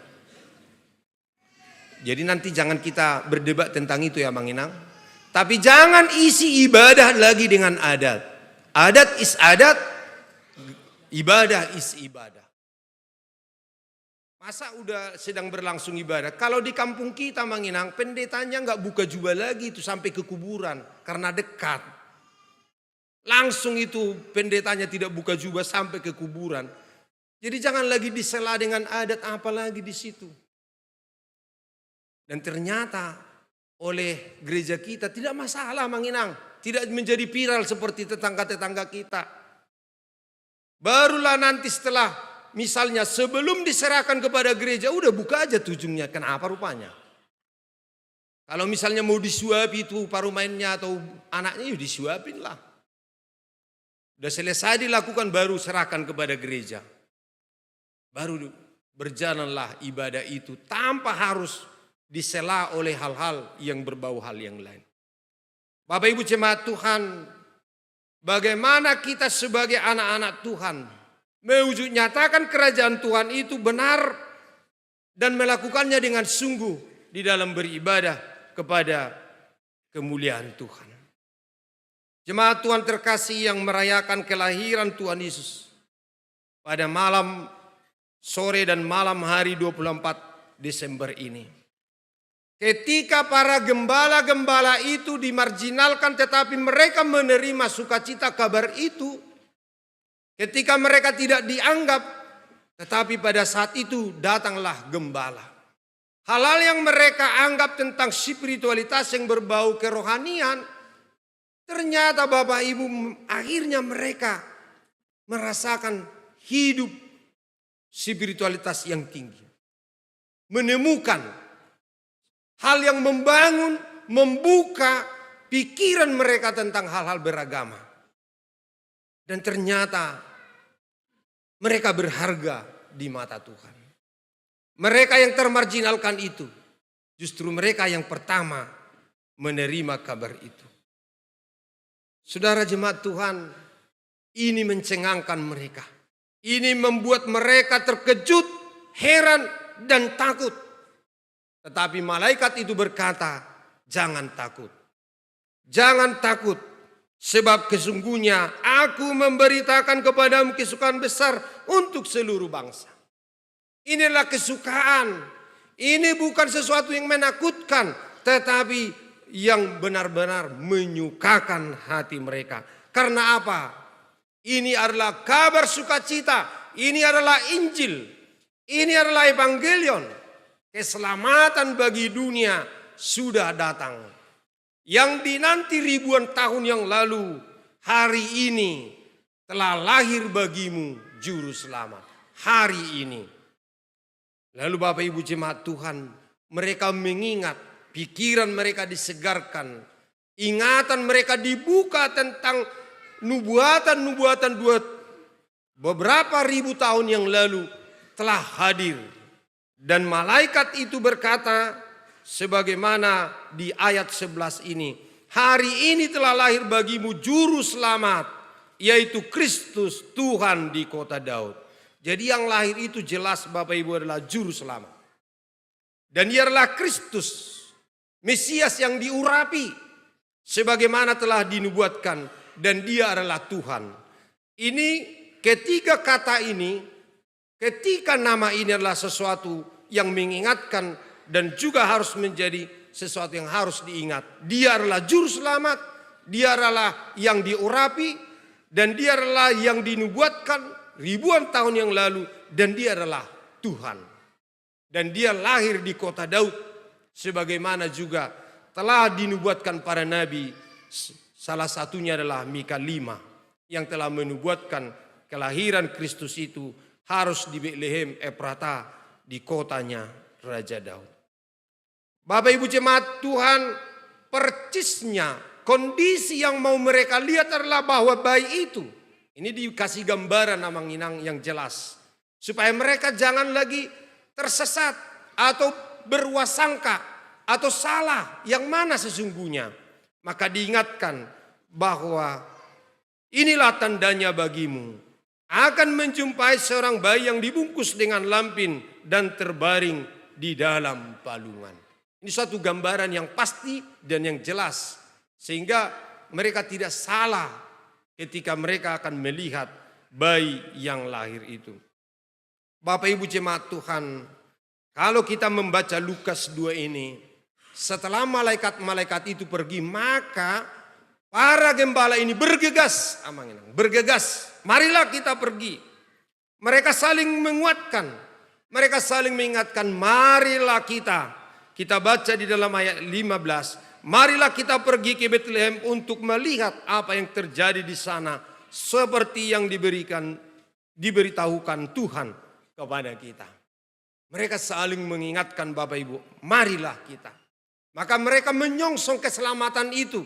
[SPEAKER 11] Jadi nanti jangan kita berdebat tentang itu ya Amang Inang. Tapi jangan isi ibadah lagi dengan adat. Adat is adat, ibadah is ibadah. Masa udah sedang berlangsung ibadah. Kalau di kampung kita Amang Inang, pendetanya nggak buka jubah lagi itu sampai ke kuburan. Karena dekat. Langsung itu pendetanya tidak buka jubah sampai ke kuburan. Jadi jangan lagi disela dengan adat apalagi di situ. Dan ternyata oleh gereja kita tidak masalah Amang Inang. Tidak menjadi viral seperti tetangga-tetangga kita. Barulah nanti setelah misalnya sebelum diserahkan kepada gereja udah buka aja tujungnya. Kenapa rupanya? Kalau misalnya mau disuapi itu paruh mainnya atau anaknya ya disuapin lah. Udah selesai dilakukan baru serahkan kepada gereja. baru berjalanlah ibadah itu tanpa harus disela oleh hal-hal yang berbau hal yang lain. Bapak Ibu jemaat Tuhan, bagaimana kita sebagai anak-anak Tuhan mewujud nyatakan kerajaan Tuhan itu benar dan melakukannya dengan sungguh di dalam beribadah kepada kemuliaan Tuhan. Jemaat Tuhan terkasih yang merayakan kelahiran Tuhan Yesus pada malam sore dan malam hari 24 Desember ini. Ketika para gembala-gembala itu dimarginalkan tetapi mereka menerima sukacita kabar itu. Ketika mereka tidak dianggap tetapi pada saat itu datanglah gembala. Hal-hal yang mereka anggap tentang spiritualitas yang berbau kerohanian, ternyata Bapak Ibu akhirnya mereka merasakan hidup spiritualitas yang tinggi. Menemukan hal yang membangun, membuka pikiran mereka tentang hal-hal beragama. Dan ternyata mereka berharga di mata Tuhan. Mereka yang termarginalkan itu, justru mereka yang pertama menerima kabar itu. Saudara jemaat Tuhan, ini mencengangkan mereka. Ini membuat mereka terkejut, heran, dan takut. Tetapi malaikat itu berkata, jangan takut. Jangan takut, sebab kesungguhnya aku memberitakan kepadamu kesukaan besar untuk seluruh bangsa. Inilah kesukaan. Ini bukan sesuatu yang menakutkan, tetapi yang benar-benar menyukakan hati mereka. Karena apa? Ini adalah kabar sukacita. Ini adalah Injil. Ini adalah Evangelion. Keselamatan bagi dunia sudah datang. Yang dinanti ribuan tahun yang lalu, hari ini telah lahir bagimu juru selamat. Hari ini. Lalu Bapak Ibu jemaat Tuhan, mereka mengingat, pikiran mereka disegarkan, ingatan mereka dibuka tentang nubuatan-nubuatan beberapa ribu tahun yang lalu telah hadir. Dan malaikat itu berkata, sebagaimana di ayat 11 ini, hari ini telah lahir bagimu juru selamat, yaitu Kristus Tuhan di kota Daud. Jadi yang lahir itu jelas Bapak Ibu adalah juru selamat. Dan dia adalah Kristus, Mesias yang diurapi, sebagaimana telah dinubuatkan, dan dia adalah Tuhan. Ini ketiga kata ini, ketika nama ini adalah sesuatu yang mengingatkan dan juga harus menjadi sesuatu yang harus diingat. Dia adalah juru selamat, dia adalah yang diurapi, dan dia adalah yang dinubuatkan ribuan tahun yang lalu, dan dia adalah Tuhan. Dan dia lahir di kota Daud, sebagaimana juga telah dinubuatkan para nabi. Salah satunya adalah Mika 5 yang telah menubuatkan kelahiran Kristus itu harus di Betlehem Efrata, di kotanya Raja Daud. Bapak Ibu jemaat Tuhan, percisnya kondisi yang mau mereka lihat adalah bahwa bayi itu, ini dikasih gambaran Amang Inang yang jelas, supaya mereka jangan lagi tersesat atau berwasangka atau salah yang mana sesungguhnya. Maka diingatkan bahwa inilah tandanya bagimu, akan menjumpai seorang bayi yang dibungkus dengan lampin dan terbaring di dalam palungan. Ini suatu gambaran yang pasti dan yang jelas, sehingga mereka tidak salah ketika mereka akan melihat bayi yang lahir itu. Bapak Ibu jemaat Tuhan, kalau kita membaca Lukas 2 ini, setelah malaikat-malaikat itu pergi, maka para gembala ini bergegas, bergegas, marilah kita pergi. Mereka saling menguatkan, mereka saling mengingatkan, marilah kita. Kita baca di dalam ayat 15, marilah kita pergi ke Betlehem untuk melihat apa yang terjadi di sana, seperti yang diberitahukan Tuhan kepada kita. Mereka saling mengingatkan Bapak Ibu, marilah kita. Maka mereka menyongsong keselamatan itu.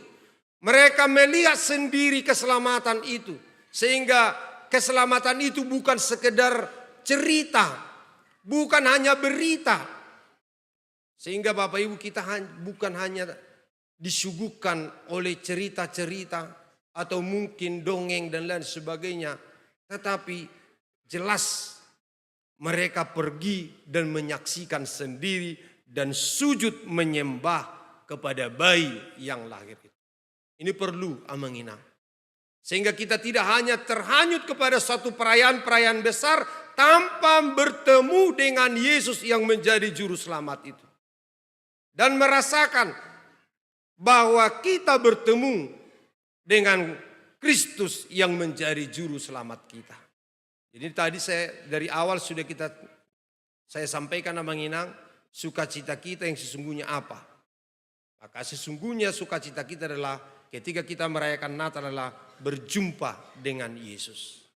[SPEAKER 11] Mereka melihat sendiri keselamatan itu. Sehingga keselamatan itu bukan sekedar cerita, bukan hanya berita. Sehingga Bapak Ibu kita bukan hanya disuguhkan oleh cerita-cerita atau mungkin dongeng dan lain sebagainya. Tetapi jelas mereka pergi dan menyaksikan sendiri dan sujud menyembah kepada bayi yang lahir itu. Ini perlu amanginang. Sehingga kita tidak hanya terhanyut kepada suatu perayaan-perayaan besar tanpa bertemu dengan Yesus yang menjadi juru selamat itu. Dan merasakan bahwa kita bertemu dengan Kristus yang menjadi juru selamat kita. Jadi tadi dari awal sudah saya sampaikan amanginang sukacita kita yang sesungguhnya apa. Maka sesungguhnya sukacita kita adalah ketika kita merayakan Natal adalah berjumpa dengan Yesus.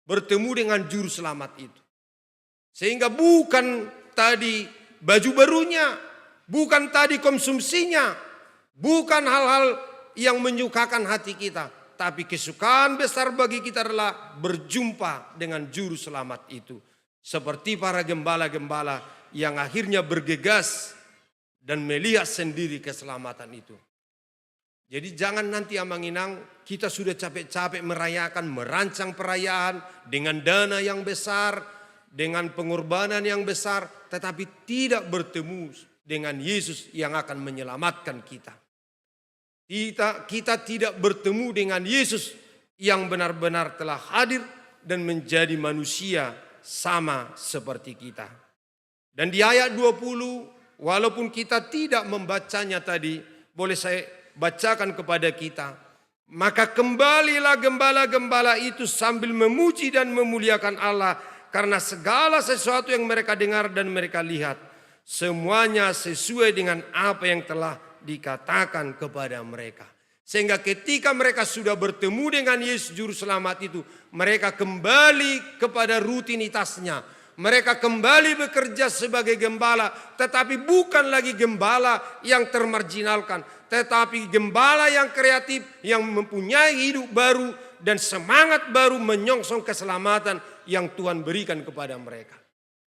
[SPEAKER 11] Bertemu dengan juru selamat itu. Sehingga bukan tadi baju barunya, bukan tadi konsumsinya, bukan hal-hal yang menyukakan hati kita. Tapi kesukaan besar bagi kita adalah berjumpa dengan juru selamat itu. Seperti para gembala-gembala yang akhirnya bergegas dan melihat sendiri keselamatan itu. Jadi jangan nanti amanginang kita sudah capek-capek merayakan, merancang perayaan dengan dana yang besar, dengan pengorbanan yang besar, tetapi tidak bertemu dengan Yesus yang akan menyelamatkan kita. Kita tidak bertemu dengan Yesus yang benar-benar telah hadir dan menjadi manusia sama seperti kita. Dan di ayat 20, walaupun kita tidak membacanya tadi, boleh saya bacakan kepada kita. Maka kembalilah gembala-gembala itu sambil memuji dan memuliakan Allah karena segala sesuatu yang mereka dengar dan mereka lihat. Semuanya sesuai dengan apa yang telah dikatakan kepada mereka. Sehingga ketika mereka sudah bertemu dengan Yesus Juru Selamat itu, mereka kembali kepada rutinitasnya. Mereka kembali bekerja sebagai gembala, tetapi bukan lagi gembala yang termarginalkan, tetapi gembala yang kreatif, yang mempunyai hidup baru dan semangat baru menyongsong keselamatan yang Tuhan berikan kepada mereka.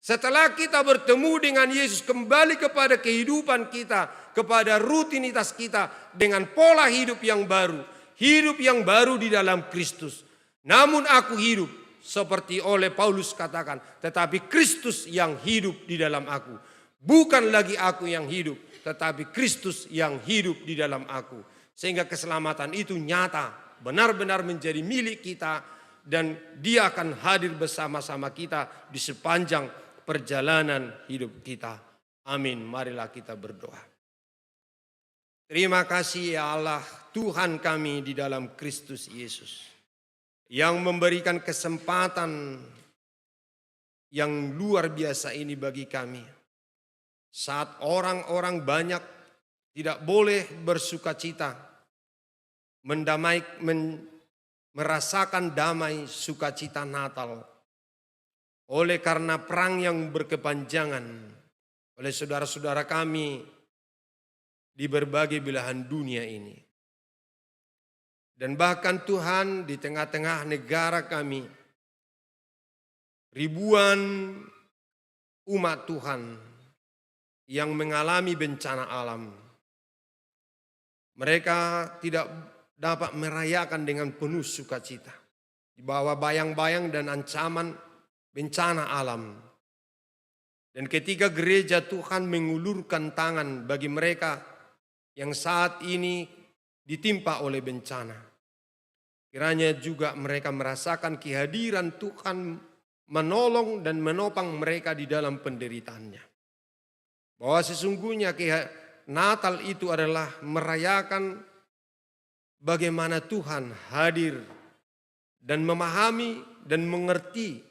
[SPEAKER 11] Setelah kita bertemu dengan Yesus, kembali kepada kehidupan kita, kepada rutinitas kita dengan pola hidup yang baru di dalam Kristus. Namun aku hidup seperti oleh Paulus katakan, tetapi Kristus yang hidup di dalam aku. Bukan lagi aku yang hidup, tetapi Kristus yang hidup di dalam aku. Sehingga keselamatan itu nyata, benar-benar menjadi milik kita dan Dia akan hadir bersama-sama kita di sepanjang perjalanan hidup kita. Amin. Marilah kita berdoa. Terima kasih ya Allah, Tuhan kami di dalam Kristus Yesus, yang memberikan kesempatan yang luar biasa ini bagi kami. Saat orang-orang banyak tidak boleh bersukacita, merasakan damai sukacita Natal. Oleh karena perang yang berkepanjangan oleh saudara-saudara kami di berbagai belahan dunia ini. Dan bahkan Tuhan di tengah-tengah negara kami, ribuan umat Tuhan yang mengalami bencana alam. Mereka tidak dapat merayakan dengan penuh sukacita. Di bawah bayang-bayang dan ancaman bencana alam. Dan ketika gereja Tuhan mengulurkan tangan bagi mereka yang saat ini ditimpa oleh bencana, kiranya juga mereka merasakan kehadiran Tuhan menolong dan menopang mereka di dalam penderitaannya. Bahwa sesungguhnya Natal itu adalah merayakan bagaimana Tuhan hadir dan memahami dan mengerti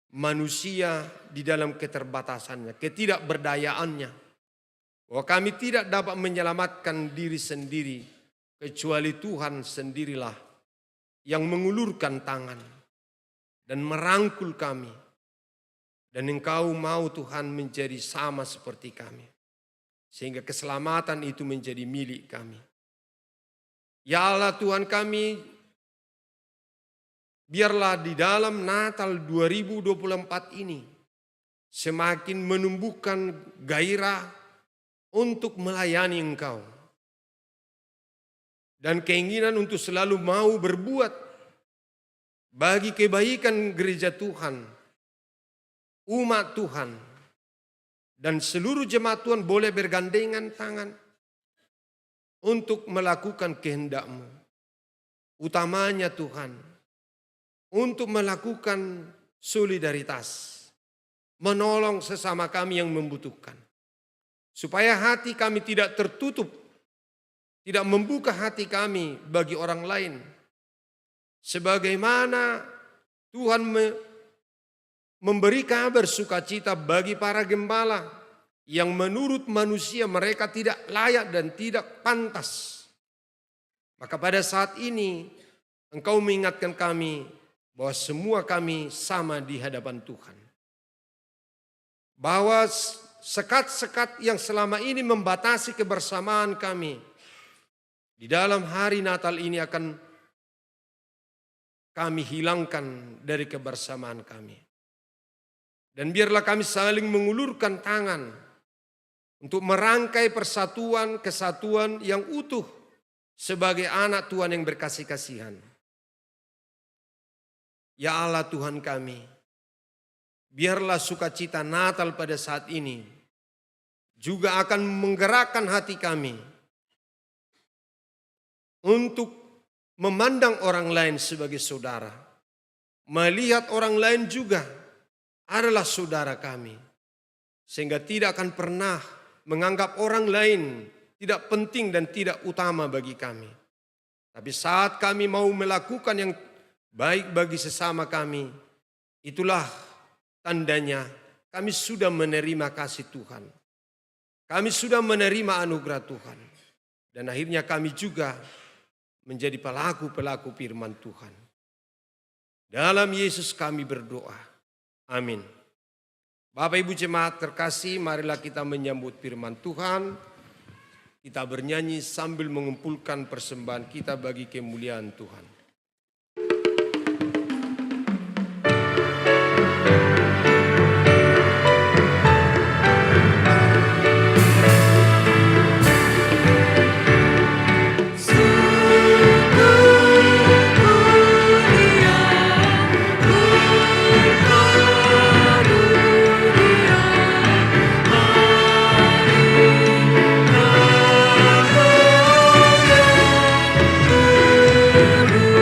[SPEAKER 11] manusia di dalam keterbatasannya, ketidakberdayaannya. Bahwa kami tidak dapat menyelamatkan diri sendiri, kecuali Tuhan sendirilah yang mengulurkan tangan dan merangkul kami. Dan Engkau mau Tuhan menjadi sama seperti kami, sehingga keselamatan itu menjadi milik kami. Ya Allah Tuhan kami, biarlah di dalam Natal 2024 ini semakin menumbuhkan gairah untuk melayani Engkau. Dan keinginan untuk selalu mau berbuat bagi kebaikan gereja Tuhan, umat Tuhan, dan seluruh jemaat Tuhan boleh bergandengan tangan untuk melakukan kehendak-Mu. Utamanya Tuhan, untuk melakukan solidaritas, menolong sesama kami yang membutuhkan. Supaya hati kami tidak tertutup, tidak membuka hati kami bagi orang lain. Sebagaimana Tuhan memberi kabar sukacita bagi para gembala yang menurut manusia mereka tidak layak dan tidak pantas. Maka pada saat ini Engkau mengingatkan kami bahwa semua kami sama di hadapan Tuhan. Bahwa sekat-sekat yang selama ini membatasi kebersamaan kami di dalam hari Natal ini akan kami hilangkan dari kebersamaan kami. Dan biarlah kami saling mengulurkan tangan untuk merangkai persatuan, kesatuan yang utuh sebagai anak Tuhan yang berkasih-kasihan. Ya Allah Tuhan kami, biarlah sukacita Natal pada saat ini juga akan menggerakkan hati kami untuk memandang orang lain sebagai saudara. Melihat orang lain juga adalah saudara kami. Sehingga tidak akan pernah menganggap orang lain tidak penting dan tidak utama bagi kami. Tapi saat kami mau melakukan yang baik bagi sesama kami, itulah tandanya kami sudah menerima kasih Tuhan. Kami sudah menerima anugerah Tuhan. Dan akhirnya kami juga menjadi pelaku-pelaku firman Tuhan. Dalam Yesus kami berdoa. Amin. Bapak Ibu jemaat terkasih, marilah kita menyambut firman Tuhan. Kita bernyanyi sambil mengumpulkan persembahan kita bagi kemuliaan Tuhan.
[SPEAKER 7] Haleluya.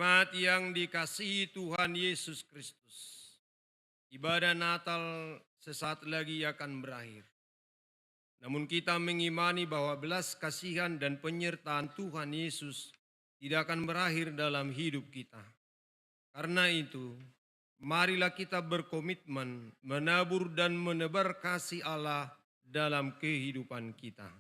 [SPEAKER 11] Jemaat yang dikasihi Tuhan Yesus Kristus, ibadah Natal sesaat lagi akan berakhir. Namun kita mengimani bahwa belas kasihan dan penyertaan Tuhan Yesus tidak akan berakhir dalam hidup kita. Karena itu, marilah kita berkomitmen menabur dan menebar kasih Allah dalam kehidupan kita.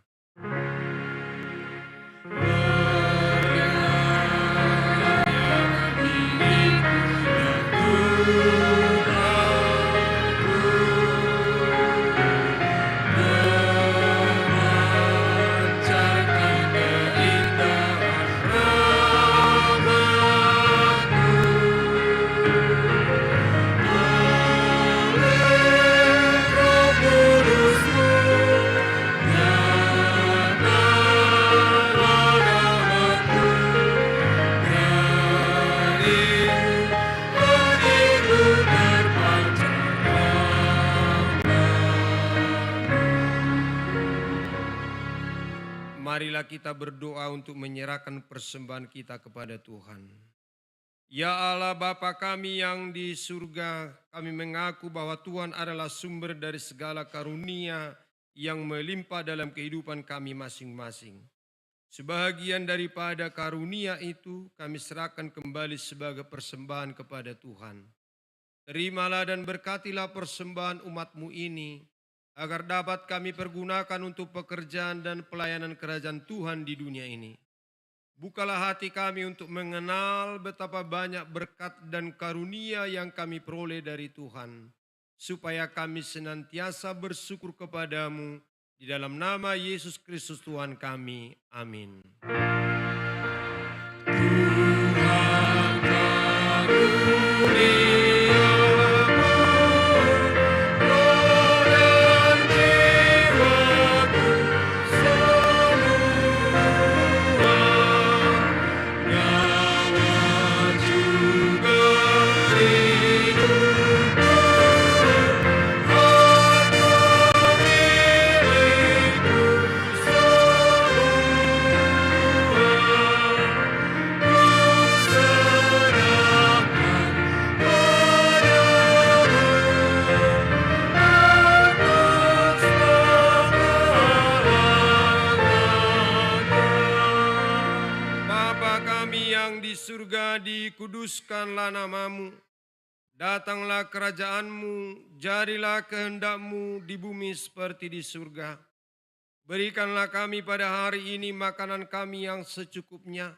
[SPEAKER 11] Marilah kita berdoa untuk menyerahkan persembahan kita kepada Tuhan. Ya Allah Bapa kami yang di surga, kami mengaku bahwa Tuhan adalah sumber dari segala karunia yang melimpah dalam kehidupan kami masing-masing. Sebahagian daripada karunia itu kami serahkan kembali sebagai persembahan kepada Tuhan. Terimalah dan berkatilah persembahan umat-Mu ini, agar dapat kami pergunakan untuk pekerjaan dan pelayanan kerajaan Tuhan di dunia ini. Bukalah hati kami untuk mengenal betapa banyak berkat dan karunia yang kami peroleh dari Tuhan, supaya kami senantiasa bersyukur kepadamu di dalam nama Yesus Kristus Tuhan kami. Amin. Tuhan karunia. Surga, dikuduskanlah namamu, datanglah kerajaanmu, jadilah kehendak-Mu di bumi seperti di surga. Berikanlah kami pada hari ini makanan kami yang secukupnya,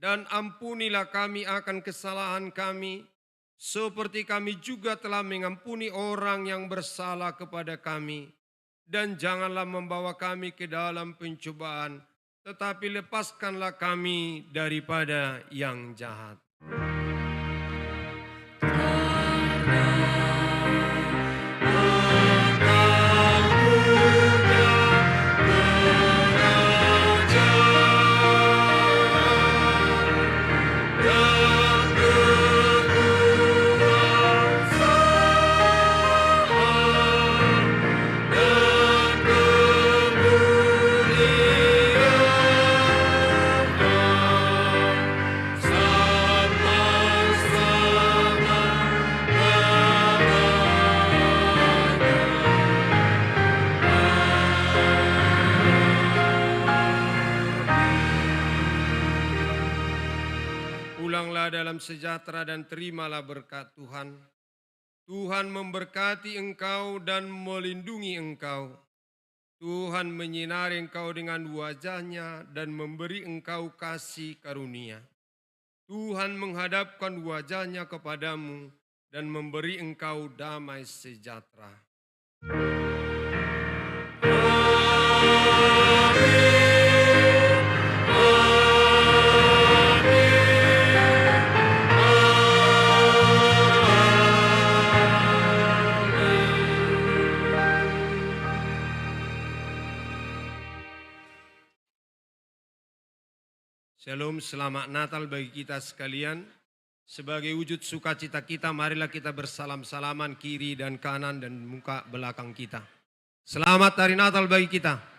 [SPEAKER 11] dan ampunilah kami akan kesalahan kami, seperti kami juga telah mengampuni orang yang bersalah kepada kami. Dan janganlah membawa kami ke dalam pencobaan, tetapi lepaskanlah kami daripada yang jahat. Dalam sejahtera dan terimalah berkat Tuhan. Tuhan memberkati engkau dan melindungi engkau. Tuhan menyinari engkau dengan wajah-Nya dan memberi engkau kasih karunia. Tuhan menghadapkan wajah-Nya kepadamu dan memberi engkau damai sejahtera. Shalom, selamat Natal bagi kita sekalian. Sebagai wujud sukacita kita, marilah kita bersalam-salaman kiri dan kanan dan muka belakang kita. Selamat hari Natal bagi kita.